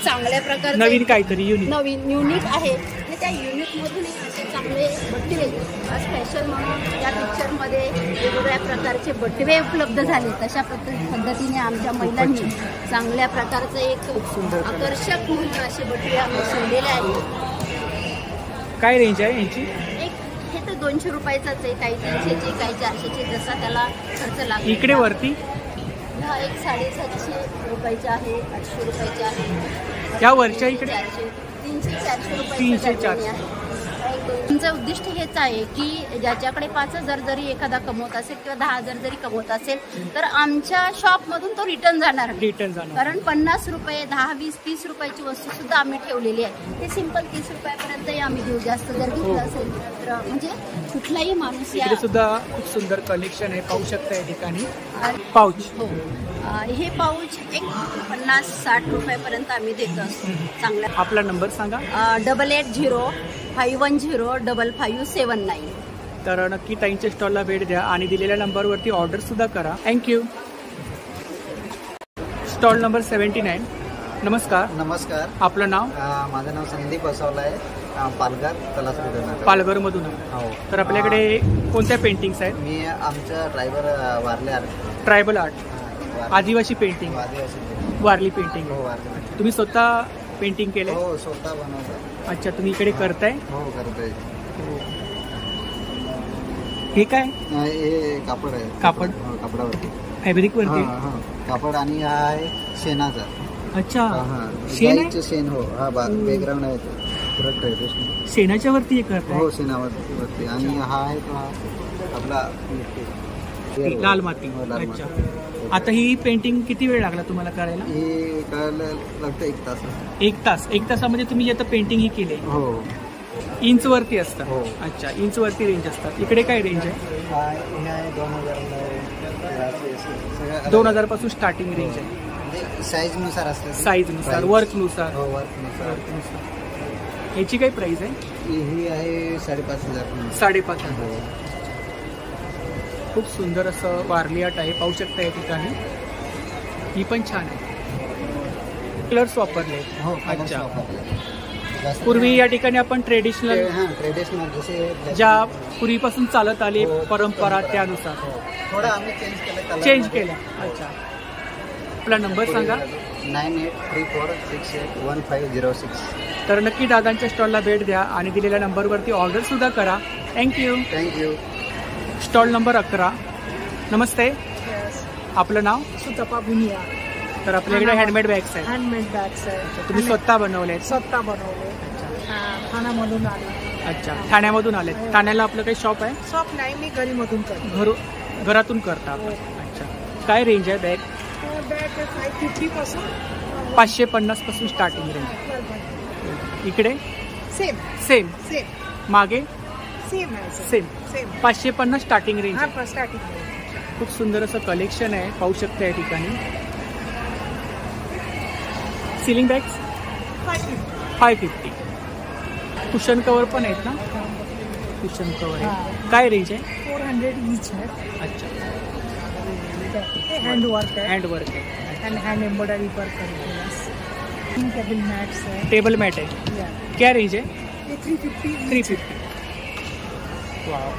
चांगल्या प्रकारचे नवीन काहीतरी नवीन युनिक आहे। आणि त्या युनिटमधूनही असे चांगले बटवे, आज फॅशन म्हणून या पिक्चरमध्ये वेगवेगळ्या प्रकारचे बटवे उपलब्ध झाले. तशा पद्धतीने आमच्या महिलांनी चांगल्या प्रकारचं एक आकर्षक म्हणून असे बटवे आम्ही शिवलेले आहेत. काय रेंज आहे यांची? हे तर 200 रुपयाचाच आहे, काही 300चे, काही 400चे, जसा त्याला खर्च लागतो. इकडे वरती हा एक 750 रुपयाचा आहे, 800 रुपयाचा आहे. या वरच्या इकडे 300-400 रुपये. 300-400. तुमचं उद्दिष्ट हेच आहे की ज्याच्याकडे 5,000 जरी एखादा कमवत असेल किंवा 10,000 जरी कमवत असेल तर आमच्या शॉपमधून तो रिटर्न जाणार. कारण 50 रुपये, 10, 20, 30 रुपयाची वस्तू सुद्धा आम्ही ठेवलेली आहे. ते सिंपल 30 रुपयापर्यंतही आम्ही देऊ. जास्त जर घेतलं असेल तर म्हणजे कुठलाही माणूस या सुद्धा खूप सुंदर कलेक्शन आहे, पाहू शकता या ठिकाणी. पाऊच हे पाऊच एक 50-60 रुपयापर्यंत आम्ही देतो असतो. चांगला. आपला नंबर सांगा. 8805105579. तर नक्की ताईंच्या स्टॉलला भेट द्या आणि दिलेल्या नंबरवरती ऑर्डर सुद्धा करा. थँक्यू. Stall number 79. नमस्कार. नमस्कार. आपलं नाव? माझं नाव संदीप बसवला आहे, पालघर, तलासरी. पालघरमधून. हो. तर आपल्याकडे कोणत्या पेंटिंग्स आहेत? मी आमचं ड्रायव्हर वारले आर्ट. ट्रायबल आर्ट, आदिवासी पेंटिंग, वारली पेंटिंग. हो. तुम्ही स्वतः पेंटिंग केले? हो, स्वतः बनवतो. अच्छा, तुम्ही इकडे करताय? हो, करतोय. हे काय? हे कापड आहे. कापड? कापडावरती, फॅब्रिक वरती कापड. आणि हा आहे शेणाचा. अच्छा, शेण. हो, हा बॅकग्राऊंड आहे पुरा ट्रेडिशनल. शेणाच्या वरती करताय? हो, शेणावरती. आणि हा आहे तो आपला लाल माती. अच्छा. आता ही पेंटिंग किती वेळ लागला तुम्हाला करायला? हे करायला लागतं 1 तास. 1 तास. 1 तासामध्ये तुम्ही आता पेंटिंग ही केली? हो. इंच वरती असतं? हो. अच्छा, इंच वरती रेंज असतात. इकडे काय रेंज आहे? 2000 पासून स्टार्टिंग रेंज आहे. साईज नुसार असतं. साईज नुसार, वर्क नुसार. याची काय प्राइस आहे? ही आहे 5,500. 5,500. खूप सुंदर असं वारली आर्ट आहे, पाहू शकता या ठिकाणी. ही पण छान आहे. कलर्स वापरले? हो. अच्छा. पूर्वी या ठिकाणी आपण ट्रेडिशनल जसे ज्या पूर्वीपासून चालत आली परंपरा त्यानुसार थोडं आम्ही चेंज केलं. अच्छा. आपला नंबर सांगा. 9834681506. तर नक्की दादांच्या स्टॉलला भेट द्या आणि दिलेल्या नंबरवरती ऑर्डर सुद्धा करा. थँक्यू. Stall number 11. नमस्ते. आपलं नाव? सुतपा बुनिया. तर आपल्याकडे हँडमेड बॅग्स आहेत. हँडमेड बॅग्स आहेत. तुम्ही स्वतः बनवले? स्वतः बनवले. ठाण्यामधून आले. अच्छा, ठाण्यामधून आले. ठाण्याला आपलं काही शॉप आहे? शॉप नाही, मी घरीमधून करतो. घरातून करता? अच्छा. काय रेंज आहे बॅग? बॅग 550 पासून 550 पासून स्टार्टिंग रेंज. इकडे सेम. सेम. मागे सेम. 550 starting range. स्टार्टिंग. खूप सुंदर असं कलेक्शन आहे, पाहू शकता या ठिकाणी. Ceiling bags 550. कुशन कवर पण आहेत ना? कुशन कवर आहे. काय रेंज आहे? 400 ईच है. अच्छा. हैंड वर्क है. हैंड एम्ब्रॉयडरी पर टेबल मैट्स है. टेबल मैट है. क्या रेंज है? 350. वाव,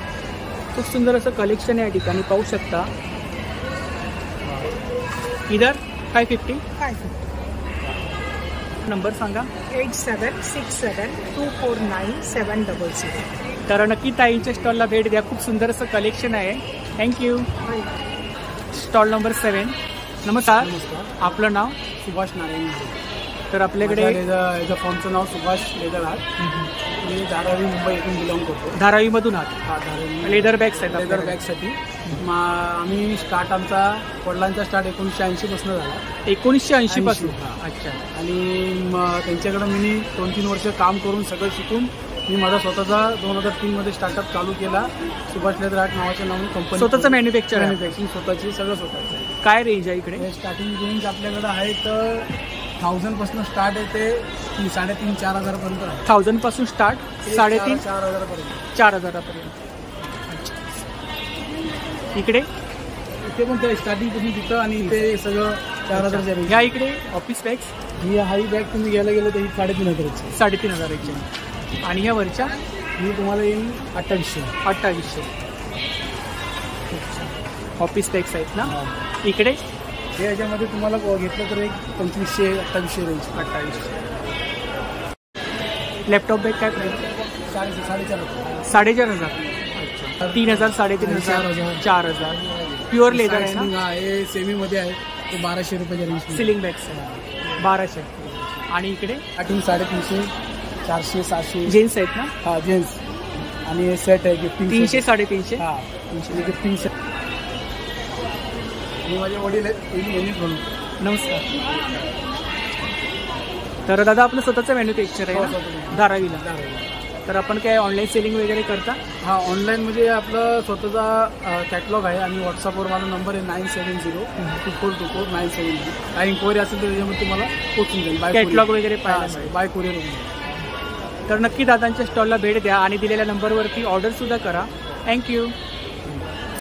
खूप सुंदर असं कलेक्शन आहे या ठिकाणी, पाहू शकता. इधर 550. नंबर सांगा. 8767249700. तर नक्की ताईंच्या स्टॉलला भेट द्या, खूप सुंदर असं कलेक्शन आहे. थँक्यू. Stall number 7. नमस्कार. आपलं नाव? सुभाष नारायण. तर आपल्याकडे याच्या फॉर्मचं नाव सुभाष लेदर आर्ट. मी धारावी मुंबई इथून बिलॉंग करतो. धारावीमधून आहात? लेदर बॅग्स आहेत. लेदर बॅगसाठी आम्ही स्टार्ट आमचा वडिलांचा स्टार्ट 1980 पासून झाला. 1980 पासून? अच्छा. आणि त्यांच्याकडं मी 2-3 वर्ष काम करून सगळं शिकून मी माझा स्वतःचा 2003 मध्ये स्टार्टअप चालू केला. सुभाष लेदर आर्ट नावाच्या नावाने कंपनी. स्वतःचं मॅन्युफॅक्चरिंग स्वतःची, सगळं स्वतःचं. काय रेंज आहे इकडे? स्टार्टिंग रेंज आपल्याकडे आहे तर 1000 पासून स्टार्ट आहे ते 3,500-4,000 पर्यंत. 1000 पासून स्टार्ट 3,500 4,000 पर्यंत. इकडे पण ते स्टार्टिंग तुम्ही तिथं आणि इथे सगळं 4,000च्या ह्या इकडे ऑफिस बॅग्स. ही बॅग तुम्ही घ्यायला गेलं तर ही 3,500. 3,500. आणि ह्या वरच्या ही तुम्हाला येईल 2800. 2800. ऑफिस टॅक्स आहेत ना. इकडे हे याच्यामध्ये तुम्हाला घेतलं तर एक 2500-2800 रेंज. 2800. लॅपटॉप बॅग काय प्राईस? 4,500. 4,500. अच्छा. 3,000, 3,500, 4,000. प्युअर लेदर आहे ना. हा, हे सेमीमध्ये आहे ते 1200 रुपयाच्या रेंज. सिलिंग बॅग्स आहे 1200. आणि इकडे 350, 400, 700 जेन्स आहेत ना. हा, जेन्स. आणि सेट आहे गिफ्टिंग. 300, 350. हा, 300 गिफ्टिंग सेट. आणि माझे वडील आहेत म्हणून. नमस्कार. तर दादा आपलं स्वतःचं मॅन्युफॅक्चर आहे ना धारावीला. तर आपण काय ऑनलाईन सेलिंग वगैरे करता? हा, ऑनलाईन म्हणजे आपलं स्वतःचा कॅटलॉग आहे आणि व्हॉट्सअपवर माझा नंबर आहे 970-2424-970. काही इन्क्वायरी असेल तर त्याच्यामध्ये तुम्हाला पोहोचून जाईल. कॅटलॉग वगैरे पाहायला बाय कुरिअर. तर नक्की दादांच्या स्टॉलला भेट द्या आणि दिलेल्या नंबरवरती ऑर्डर सुद्धा करा. थँक्यू.